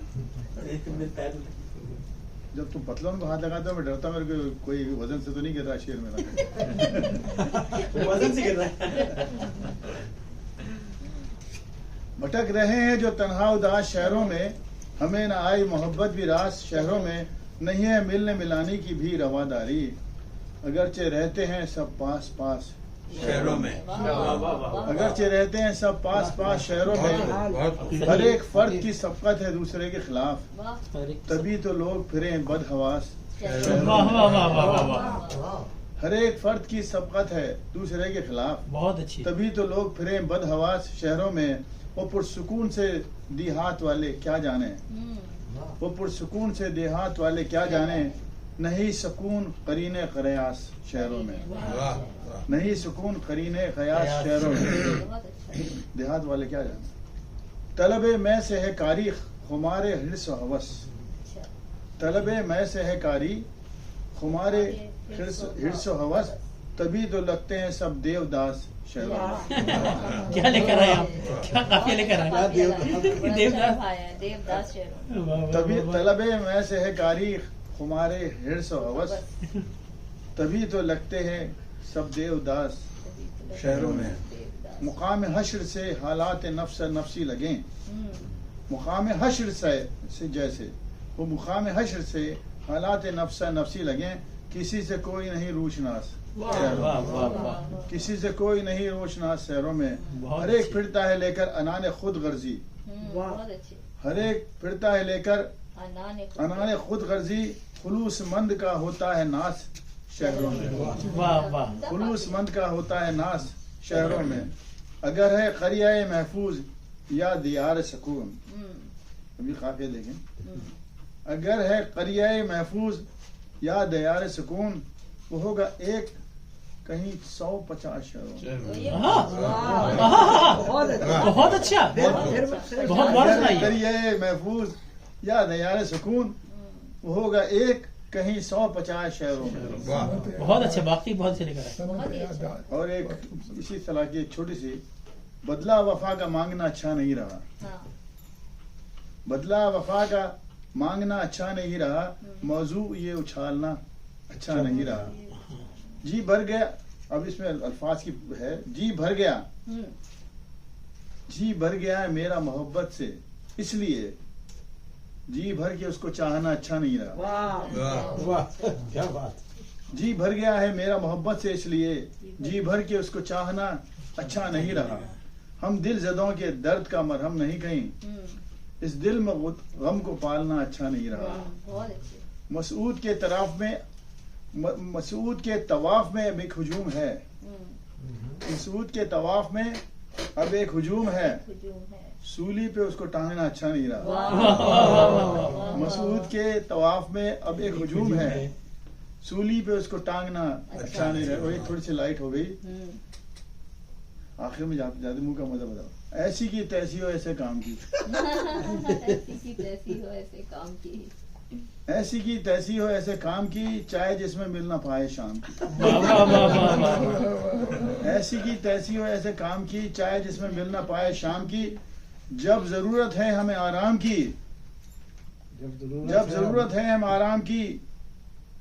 S11: है। जब तुम पतलों में हाथ लगाते हो मैं डरता, मेरे को कोई वजन से तो नहीं गिर रहा शेर मेरा।
S3: वजन से गिर रहा है।
S13: भटक रहे हैं जो तन्हा उदास शहरों में, हमें न आई मोहब्बत भी रास शहरों में, नहीं है मिलने मिलाने की भी रवादारी, अगरचे रहते हैं सब पास पास
S9: शहरों में,
S13: अगरचे रहते हैं सब पास पास शहरों में, हर एक फर्द की सबकत है दूसरे के खिलाफ, तभी तो लोग फिरे बदहवास। हर एक फर्द की सबकत है दूसरे के खिलाफ,
S3: बहुत अच्छी,
S13: तभी तो लोग फिरे बदहवास शहरों में, वो पुरसुकून से देहात वाले क्या जाने, वो पुरसुकून से देहात वाले क्या जाने, नहीं सुकून करीने कयास शहरों में, नहीं सुकून करीने कयास शहरों में, देहात वाले क्या जाने। तलबे मैं से है कारी खुमारे हिर्स व हवस, तलबे मैं से है कारी खुमारे हिर्स व हवस, तभी तो लगते हैं सब देवदास शहरों में।
S3: क्या लेकर आए आप, क्या काफिया लेकर आए?
S5: देवदास शहरों।
S13: तभी तलबे मैं से है कारी खुमारे हिर्स व हवस, तभी तो लगते हैं सब देवदास शहरों में। मुकाम हश्र से हालात नफ्स नफसी लगे, मुकाम हश्र से जैसे वो मुकाम हश्र से हालात नफ्स नफसी लगे, किसी से कोई नहीं रूशनास, किसी से कोई नहीं रोशनास शहरों में, हर एक फिरता है लेकर अनाने खुद गर्जी, हर एक फिरता है लेकर अनाने खुद गर्जी, खुलूस मंद का होता है नास शहरों में, खुलूस मंद का होता है नास शहरों में, अगर है करियाए महफूज या दियार सुकून, अभी काफिया देखें, अगर है करियाए महफूज या दियार सुकून, वो होगा एक कहीं 150 शहरों में।
S3: बहुत अच्छा, बहुत
S13: करिए महफूज या दियार सुकून, वो होगा एक कहीं 150 शहरों में।
S3: बहुत अच्छा, बाकी बहुत अच्छे लेकर आए।
S13: और एक इसी तरह की एक छोटी सी, बदला वफा का मांगना अच्छा नहीं रहा, बदला वफा का मांगना अच्छा नहीं रहा, मौजू ये उछालना अच्छा नहीं रहा, जी भर गया, अब इसमें अल्फाज की है, जी भर गया, जी भर गया है मेरा मोहब्बत से, इसलिए जी भर के उसको चाहना अच्छा नहीं रहा।
S3: वाह, क्या बात।
S13: जी भर गया है मेरा मोहब्बत से, इसलिए जी भर के उसको चाहना अच्छा नहीं रहा, हम दिल जदों के दर्द का मरहम नहीं कहीं, इस दिल में गम को पालना अच्छा नहीं रहा। मसूद के तराफ में, मसूद के तवाफ में अब एक हुजूम है, मसूद के तवाफ में अब एक हुजूम है, सूली पे उसको टांगना अच्छा नहीं रहा। मसूद के तवाफ में अब एक हुजूम है, सूली पे उसको टांगना अच्छा नहीं रहा। वही थोड़ी सी लाइट हो गई, आखिर में जाते मुंह का मजा बताओ। ऐसी की तैसी हो ऐसे काम की,
S5: ऐसी की तैसी हो ऐसे काम की,
S13: ऐसी की तैसी हो ऐसे काम की, चाय जिसमें मिल ना पाए शाम की। ऐसी की तैसी हो ऐसे काम की, चाय जिसमें मिल ना पाए शाम की, जब जरूरत है हमें आराम की, जब जरूरत है हम आराम की,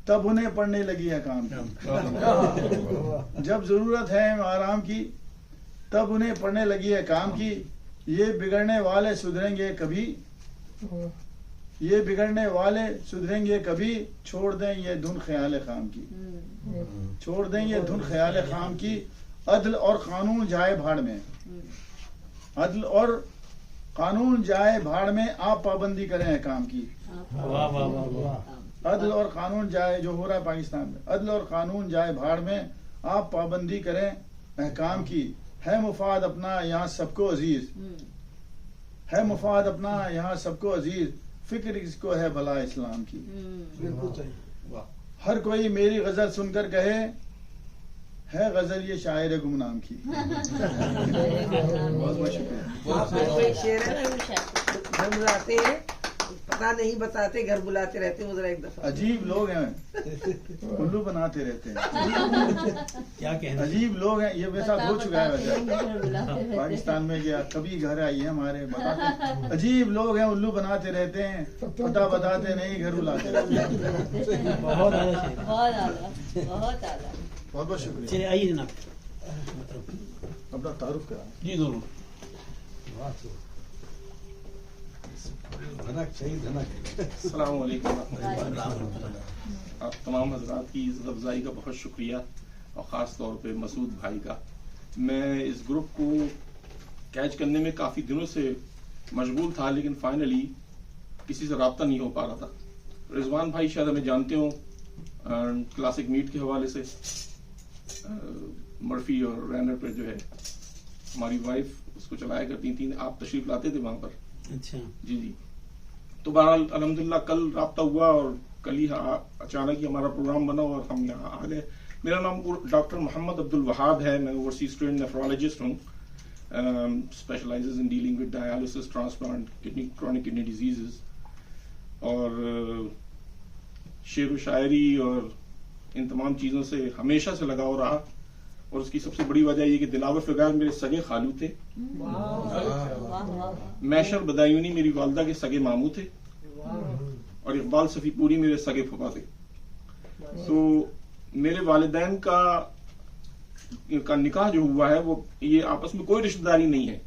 S13: तब उन्हें पड़ने लगी है काम की। जब जरूरत है हम आराम की, तब उन्हें पड़ने लगी है काम की, ये बिगड़ने वाले सुधरेंगे कभी, ये बिगड़ने वाले सुधरेंगे कभी, छोड़ दें ये धुन ख्याल खाम की, छोड़ दें ये धुन ख्याल खाम की, अदल और कानून जाए भाड़ में, अदल और कानून जाए भाड़ में, आप पाबंदी करें काम की। अदल और कानून जाए, जो हो रहा है पाकिस्तान में, अदल और कानून जाए भाड़ में, आप पाबंदी करें अहकाम की, है मुफाद अपना यहाँ सबको अजीज, है मुफाद अपना यहाँ सबको अजीज, फिक्र किसको है भला इस्लाम की। हर कोई मेरी गजल सुनकर कहे, है गजल ये शायर गुमनाम की। बहुत बहुत
S14: शुक्रिया। पता नहीं बताते, घर बुलाते रहते हैं, एक दफा
S13: अजीब लोग हैं, उल्लू बनाते रहते हैं। क्या कहना, अजीब लोग हैं। ये वैसा हो चुका है वैसे, पाकिस्तान में गया, कभी घर आई है हमारे, बताते अजीब लोग हैं, उल्लू बनाते रहते हैं, पता बताते नहीं, घर बुलाते रहते हैं।
S5: बहुत आला, बहुत आला।
S13: बहुत बहुत शुक्रिया।
S3: चलिए आइए जनाब,
S13: अपना तारुफ करा।
S9: जी जरूर।
S15: अस्सलाम वालेकुम। आप तमाम हजरात की इस अफजाई का बहुत शुक्रिया और ख़ास तौर पे मसूद भाई का। मैं इस ग्रुप को कैच करने में काफ़ी दिनों से मशगूल था, लेकिन फाइनली किसी से रब्ता नहीं हो पा रहा था। रिजवान भाई शायद हमें जानते हो क्लासिक मीट के हवाले से, मर्फी और रैनर पर जो है हमारी वाइफ उसको चलाया करती थी, आप तशरीफ लाते थे वहां पर।
S3: अच्छा
S15: जी जी। तो बहरहाल अल्हम्दुलिल्लाह कल रब्ता हुआ और कल ही अचानक ही हमारा प्रोग्राम बना और हम यहाँ आ गए। मेरा नाम डॉक्टर मोहम्मद अब्दुल वहाब है, मैं ओवरसीज ट्रेन्ड नेफ्रोलॉजिस्ट हूँ, specialises in dealing with dialysis, transplant, chronic kidney diseases. और शेर व शायरी और इन तमाम चीज़ों से हमेशा से लगाव रहा, और उसकी सबसे बड़ी वजह ये कि दिलावर फिगार मेरे सगे खालू थे, मैशर बदायूनी मेरी वालदा के सगे मामू थे, और इकबाल सफीपुरी मेरे सगे फुफा थे। तो मेरे वालिदैन का निकाह जो हुआ है वो ये आपस में कोई रिश्तेदारी नहीं है।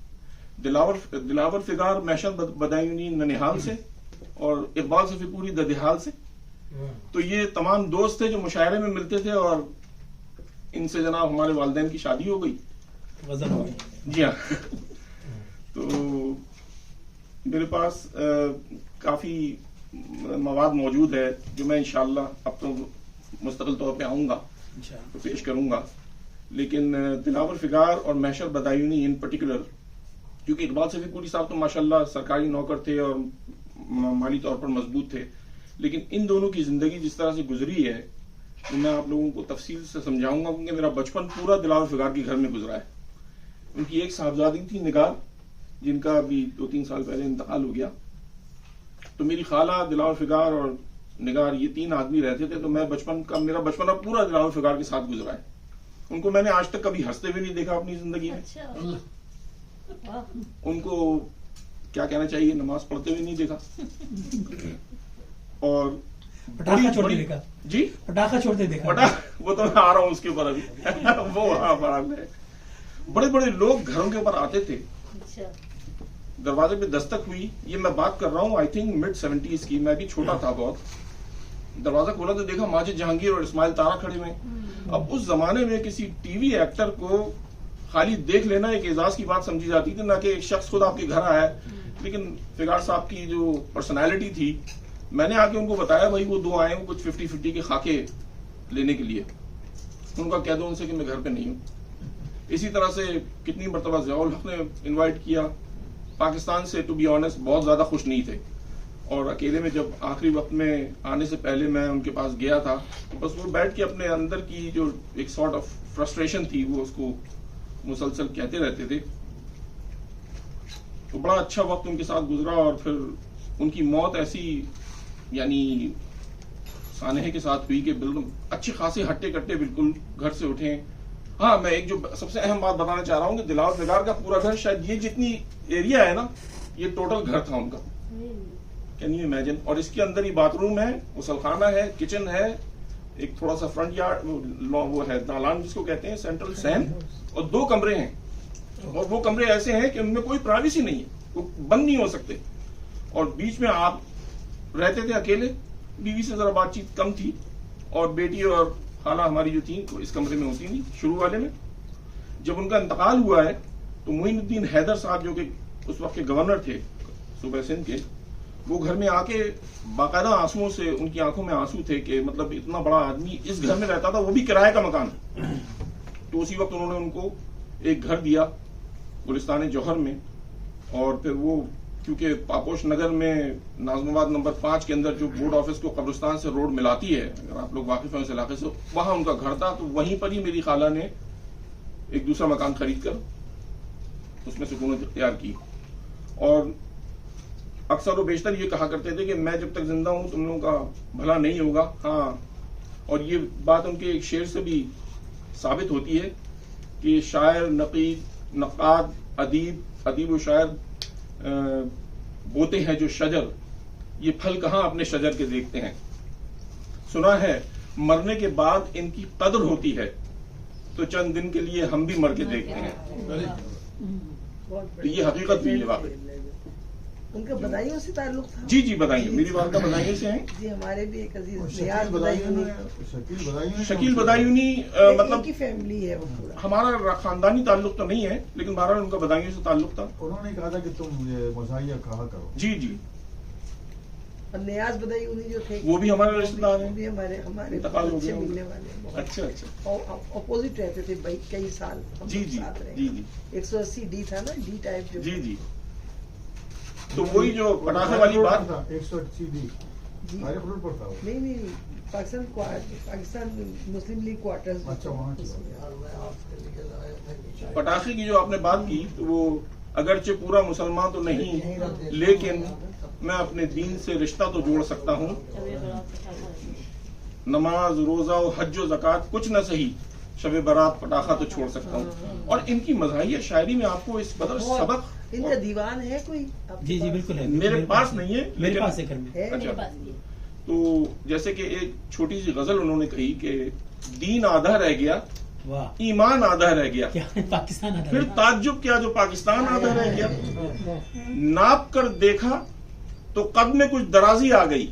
S15: दिलावर फिगार मैशर बदायूनी ननिहाल से और इकबाल सफीपुरी ददिहाल से। तो ये तमाम दोस्त थे जो मुशायरे में मिलते थे, और इनसे जनाब हमारे वालिदैन की शादी हो गई। जी हाँ। तो मेरे पास काफी मवाद मौजूद है जो मैं इंशाअल्लाह अब तो मुस्तकिल तौर पे आऊंगा तो पेश करूंगा। लेकिन दिलावर फिगार और मैशर बदायूनी इन पर्टिकुलर, क्योंकि इकबाल सफीपुरी साहब तो माशाल्लाह सरकारी नौकर थे और माली तौर पर मजबूत थे, लेकिन इन दोनों की जिंदगी जिस तरह से गुजरी है तो मैं आप लोगों को तफसील से समझाऊंगा, क्योंकि मेरा बचपन पूरा दिलावर फिगार के घर में गुजरा है। उनकी एक साहबजादी थी निगार, जिनका अभी 2-3 साल पहले इंतकाल हो गया। तो मेरी खाला, दिलावर फिगार और निगार, ये 3 आदमी रहते थे। तो मेरा बचपन पूरा दिलावर फिगार के साथ गुजरा है। उनको मैंने आज तक कभी हंसते हुए नहीं देखा अपनी जिंदगी में। उनको क्या कहना चाहिए, नमाज पढ़ते हुए नहीं देखा। और
S3: पटाखा छोड़ते देखा
S15: जी,
S3: पटाखा छोड़ते देखा।
S15: वो तो मैं आ रहा हूँ उसके ऊपर अभी। वो वहां पर बड़े बड़े लोग घरों के ऊपर आते थे। दरवाजे पे दस्तक हुई, ये मैं बात कर रहा हूँ आई थिंक mid-70s की, मैं भी छोटा था बहुत। दरवाजा खोला तो देखा माजिद जहांगीर और इस्माइल तारा खड़े हुए। अब उस जमाने में किसी टीवी एक्टर को खाली देख लेना एक एजाज की बात समझी जाती थी, ना कि एक शख्स खुद आपके घर आया है। लेकिन फिगार साहब की जो पर्सनैलिटी थी, मैंने आके उनको बताया भाई वो 2 आए हैं कुछ 50-50 के खाके लेने के लिए, उनका कह दो उनसे कि मैं घर पे नहीं हूँ। इसी तरह से कितनी मरतबा ज़ियाउल हक ने इनवाइट किया। पाकिस्तान से टू बी ऑनेस्ट बहुत ज्यादा खुश नहीं थे, और अकेले में जब आखिरी वक्त में आने से पहले मैं उनके पास गया था तो बस वो बैठ के अपने अंदर की जो एक सॉर्ट ऑफ फ्रस्ट्रेशन थी वो उसको मुसलसल कहते रहते थे। तो बड़ा अच्छा वक्त उनके साथ गुजरा, और फिर उनकी मौत ऐसी यानी सानेहे के साथ हुई कि बिल्कुल अच्छे खासे हट्टे कट्टे बिल्कुल घर से उठे। हाँ, मैं एक जो सबसे अहम बात बताना चाह रहा हूँ कि दिलावर फिगार का पूरा घर, शायद ये जितनी एरिया है ना, ये टोटल घर था उनका। Can you imagine? और इसके अंदर ही बाथरूम है, गुसलखाना है, किचन है, एक थोड़ा सा फ्रंट यार्ड वो है दालान जिसको कहते हैं, सेंट्रल सैन, और 2 कमरे हैं। और वो कमरे ऐसे हैं कि उनमें कोई प्राइवेसी नहीं है, वो बंद नहीं हो सकते। और बीच में आप रहते थे अकेले, बीवी से जरा बातचीत कम थी, और बेटी और खाला हमारी जो थी वो इस कमरे में होती थी शुरू वाले में। जब उनका इंतकाल हुआ है तो मोइनुद्दीन हैदर साहब जो कि उस वक्त के गवर्नर थे सूबे सिंध के, वो घर में आके बाकायदा आंसुओं से, उनकी आंखों में आंसू थे कि मतलब इतना बड़ा आदमी इस घर में रहता था, वो भी किराए का मकान। तो उसी वक्त उन्होंने उनको एक घर दिया गुलिस्तान जौहर में। और फिर वो क्योंकि पापोश नगर में नाजमाबाद नंबर 5 के अंदर जो बोर्ड ऑफिस को कब्रिस्तान से रोड मिलाती है, अगर आप लोग वाकिफ हैं उस इलाके से, वहां उनका घर था। तो वहीं पर ही मेरी खाला ने एक दूसरा मकान खरीद कर उसमें सुकूनत इख्तियार की। और अक्सर वो बेशतर ये कहा करते थे कि मैं जब तक जिंदा हूं तुम लोगों का भला नहीं होगा। हाँ, और ये बात उनके एक शेर से भी साबित होती है कि शायर, नकीद, नक्काद, अदीब व शायर बोते हैं जो शजर, ये फल कहां अपने शजर के देखते हैं। सुना है मरने के बाद इनकी कदर होती है, तो चंद दिन के लिए हम भी मर के देखते हैं। तो ये हकीकत भी है वाकई।
S14: उनका बदायूं से ताल्लुक था?
S15: जी जी बदायूं, मेरी वालदा बदायूं से हैं।
S14: जी हमारे भी एक अजीज नियाज बदायूनी,
S15: शकील बदायूनी मतलब
S14: की फैमिली है वो पूरा।
S15: हमारा खानदानी ताल्लुक तो नहीं है, लेकिन बहरहाल उनका बदायूं से ताल्लुक था।
S13: उन्होंने कहा था कि तुम ये मसाइया कहा करो।
S15: जी जी।
S14: और नियाज बदायूनी जो थे
S15: वो भी हमारे रिश्तेदार हैं,
S14: भी हमारे
S15: इंतकाल हो
S14: अच्छे
S15: गया।
S14: मिलने वाले।
S15: अच्छा अच्छा।
S14: और अपोजिट रहते थे भाई कई साल हम
S15: जी
S14: लोग
S15: जी
S14: साथ रहे।
S15: जी जी
S14: 180 डी था ना, डी टाइप जो।
S15: जी जी। तो वही जो पटाखे वाली बात,
S13: 180 डी तारिक रोड पर था वो।
S14: नहीं पाकिस्तान मुस्लिम लीग क्वार्टर्स।
S13: अच्छा वहाँ
S15: पटाखे की जो आपने बात की, तो वो अगरचे पूरा मुसलमान तो नहीं, लेकिन मैं अपने दीन से रिश्ता तो जोड़ सकता हूँ। नमाज, रोजा और हज और ज़कात कुछ न सही, शब बारात पटाखा तो छोड़ सकता हूँ। और इनकी मज़ाहिया शायरी में आपको इस कदर सबक।
S14: इनका दीवान है कोई?
S3: जी जी बिल्कुल है।
S15: मेरे पास नहीं है,
S3: मेरे पास है घर में।
S15: अच्छा। तो जैसे कि एक छोटी सी गजल उन्होंने कही कि दीन आधा रह गया,
S3: वाह,
S15: ईमान आधा रह गया,
S3: क्या पाकिस्तान आधा,
S15: फिर ताज्जुब क्या जो पाकिस्तान आधा रह गया। नाप कर देखा तो कद में कुछ दराजी आ गई,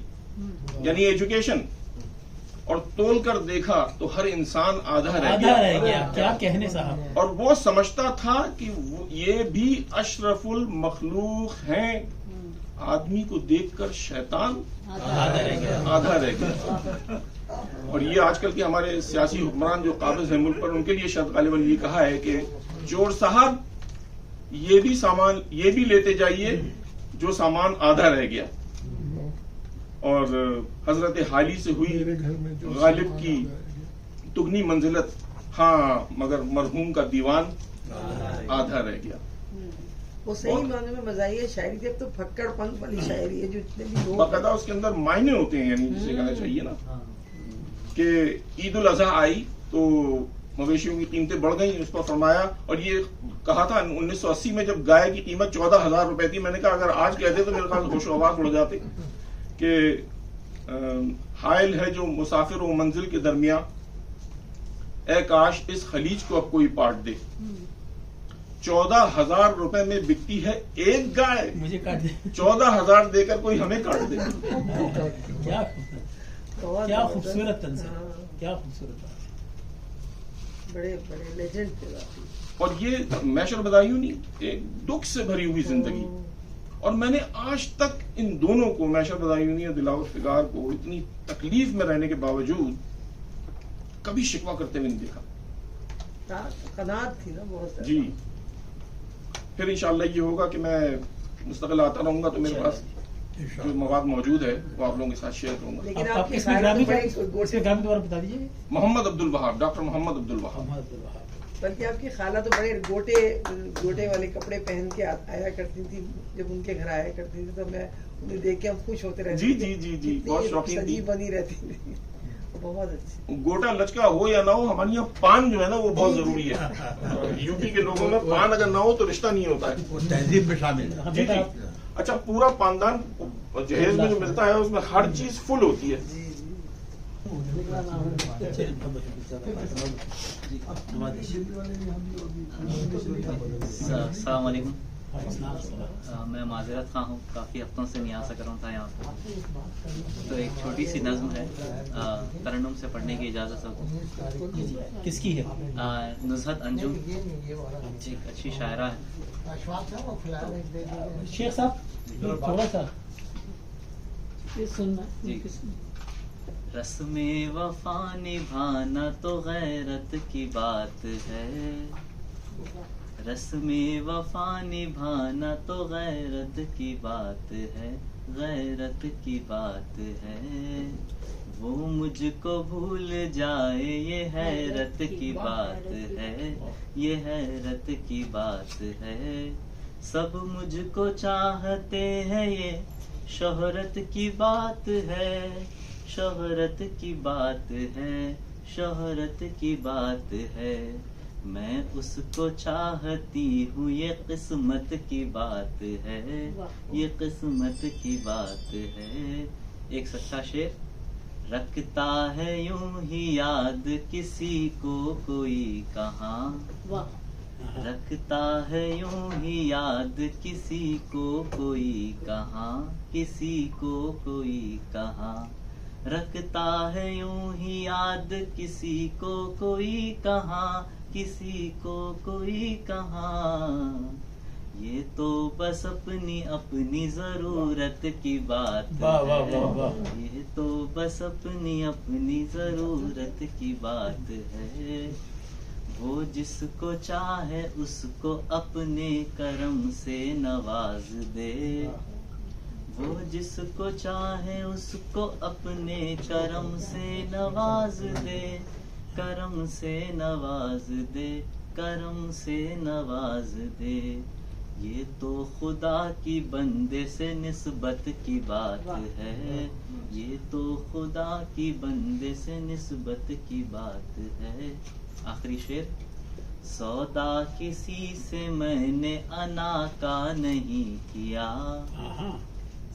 S15: यानी एजुकेशन, और तोल कर देखा तो हर इंसान आधा रह गया।
S3: क्या कहने साहब।
S15: और वो समझता था कि ये भी अशरफुल मखलूक हैं, आदमी को देखकर शैतान आधा रह गया। और ये आजकल के हमारे सियासी हुक्मरान जो काबिज है मुल्क पर, उनके लिए शायद गालिबन ये कहा है कि चोर साहब ये भी सामान ये भी लेते जाइए जो सामान आधा रह गया। और हजरत हाली से हुई गालिब की तुगनी मंजिलत, हाँ मगर मरहूम का दीवान आधा रह गया।
S14: वो सही मायने में मज़ाहिया शायरी थी। अब तो फक्कड़पन वाली शायरी है जो इतने भी लोग
S15: बाकायदा उसके अंदर मायने होते हैं, यानी जिसे कहना चाहिए ना कि ईद उल अजहा आई तो मवेशियों की कीमतें बढ़ गई, उस पर फरमाया। और ये कहा था 1980 में जब गाय की कीमत 14,000 रुपए थी, मैंने कहा अगर आज कहते तो मेरे ख्याल होशो हवास उड़ जाते कि हायल है जो मुसाफिर व मंजिल के दरमिया, ए काश इस खलीज को अब कोई पाट दे। 14,000 रुपए में बिकती है एक गाय,
S3: मुझे काट दे।
S15: 14,000 देकर कोई हमें काट दे।
S3: क्या खूबसूरत तंज़ है, क्या खूबसूरत बात।
S14: बड़े बड़े लेजेंड थे।
S15: और ये मैशर बदायूनी एक दुख से भरी हुई जिंदगी, और मैंने आज तक इन दोनों को, मैशर बदायूनी और दिलावर फिगार को, इतनी तकलीफ में रहने के बावजूद कभी शिकवा करते हुए नहीं देखा।
S14: कनात थी ना बहुत
S15: जी। फिर इंशाअल्लाह ये होगा कि मैं मुस्तकिल आता रहूंगा, तो मेरे पास जो मवाद मौजूद है वो आप लोगों के साथ शेयर करूंगा।
S14: लेकिन आपकी ग्रामी
S3: दोबारा बता दीजिए।
S15: मोहम्मद अब्दुल वहाब, डॉक्टर मोहम्मद अब्दुल वहाब।
S14: बल्कि आपकी खाला तो बड़े गोटे वाले कपड़े पहन के आया करती थी, जब उनके घर आया करती थी तो मैं उन्हें देख के हम खुश होते रहते
S15: जी जी जी जी, बहुत शौकीन थी,
S14: बनी रहती थी, बहुत अच्छी।
S15: गोटा लचका हो या ना हो, हमारे यहाँ पान जो है ना वो बहुत जरूरी है। यूपी के लोगों में पान अगर ना हो तो रिश्ता नहीं होता है,
S9: वो तहजीब में शामिल है।
S15: जी जी। अच्छा, पूरा पानदान जहेज में जो मिलता है उसमें हर चीज फुल होती है।
S16: अस्सलाम वालेकुम। मैं माजरत खा हूँ, काफ़ी हफ्तों से नहीं आ सक रहा था यहाँ पर। तो एक छोटी सी नज़्म है, तरन्नुम से पढ़ने की इजाज़त हो?
S3: किसकी है?
S16: नुज़हत अंजुम, एक अच्छी शायरा है।
S3: शेख साहब थोड़ा सा सुनना
S16: जी। रस्मे वफा निभाना तो गैरत की बात है, रस्मे वफा निभाना तो गैरत की बात है, गैरत की बात है। वो मुझको भूल जाए ये हैरत की बात है, ये हैरत की बात है। सब मुझको चाहते हैं ये शोहरत की बात है, शोहरत की बात है, शोहरत की बात है। मैं उसको चाहती हूँ ये किस्मत की बात है, ये किस्मत की बात है। एक सच्चा शेर, रखता है यूं ही याद किसी को कोई कहाँ, रखता है यूं ही याद किसी को कोई कहाँ, किसी को कोई कहाँ, रखता है यूं ही याद किसी को कोई कहाँ, किसी को कोई कहाँ। ये तो बस अपनी अपनी जरूरत की बात है, ये तो बस अपनी अपनी जरूरत की बात है। वो जिसको चाहे उसको अपने करम से नवाज दे, वो जिसको चाहे उसको अपने करम से नवाज दे, करम से नवाज दे, करम से नवाज दे। ये तो खुदा की बंदे से निस्बत की बात है, ये तो खुदा की बंदे से निस्बत की बात है। आखिरी शेर। सौदा किसी से मैंने अना का नहीं किया,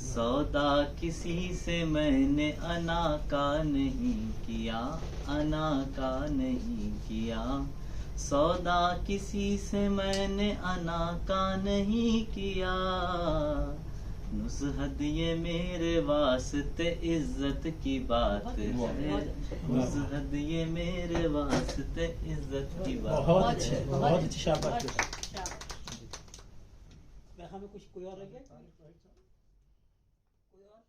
S16: सौदा किसी से मैंने अना का नहीं किया, अना का नहीं किया। सौदा किसी से मैंने अना का नहीं किया। नुसहत ये मेरे वास्ते इज्जत की बात है, नुसहत ये मेरे वास्ते इज्जत की बात है।
S3: बहुत अच्छे, बहुत अच्छी शाबाश। हमें कुछ कोई और रह गया? कोई और?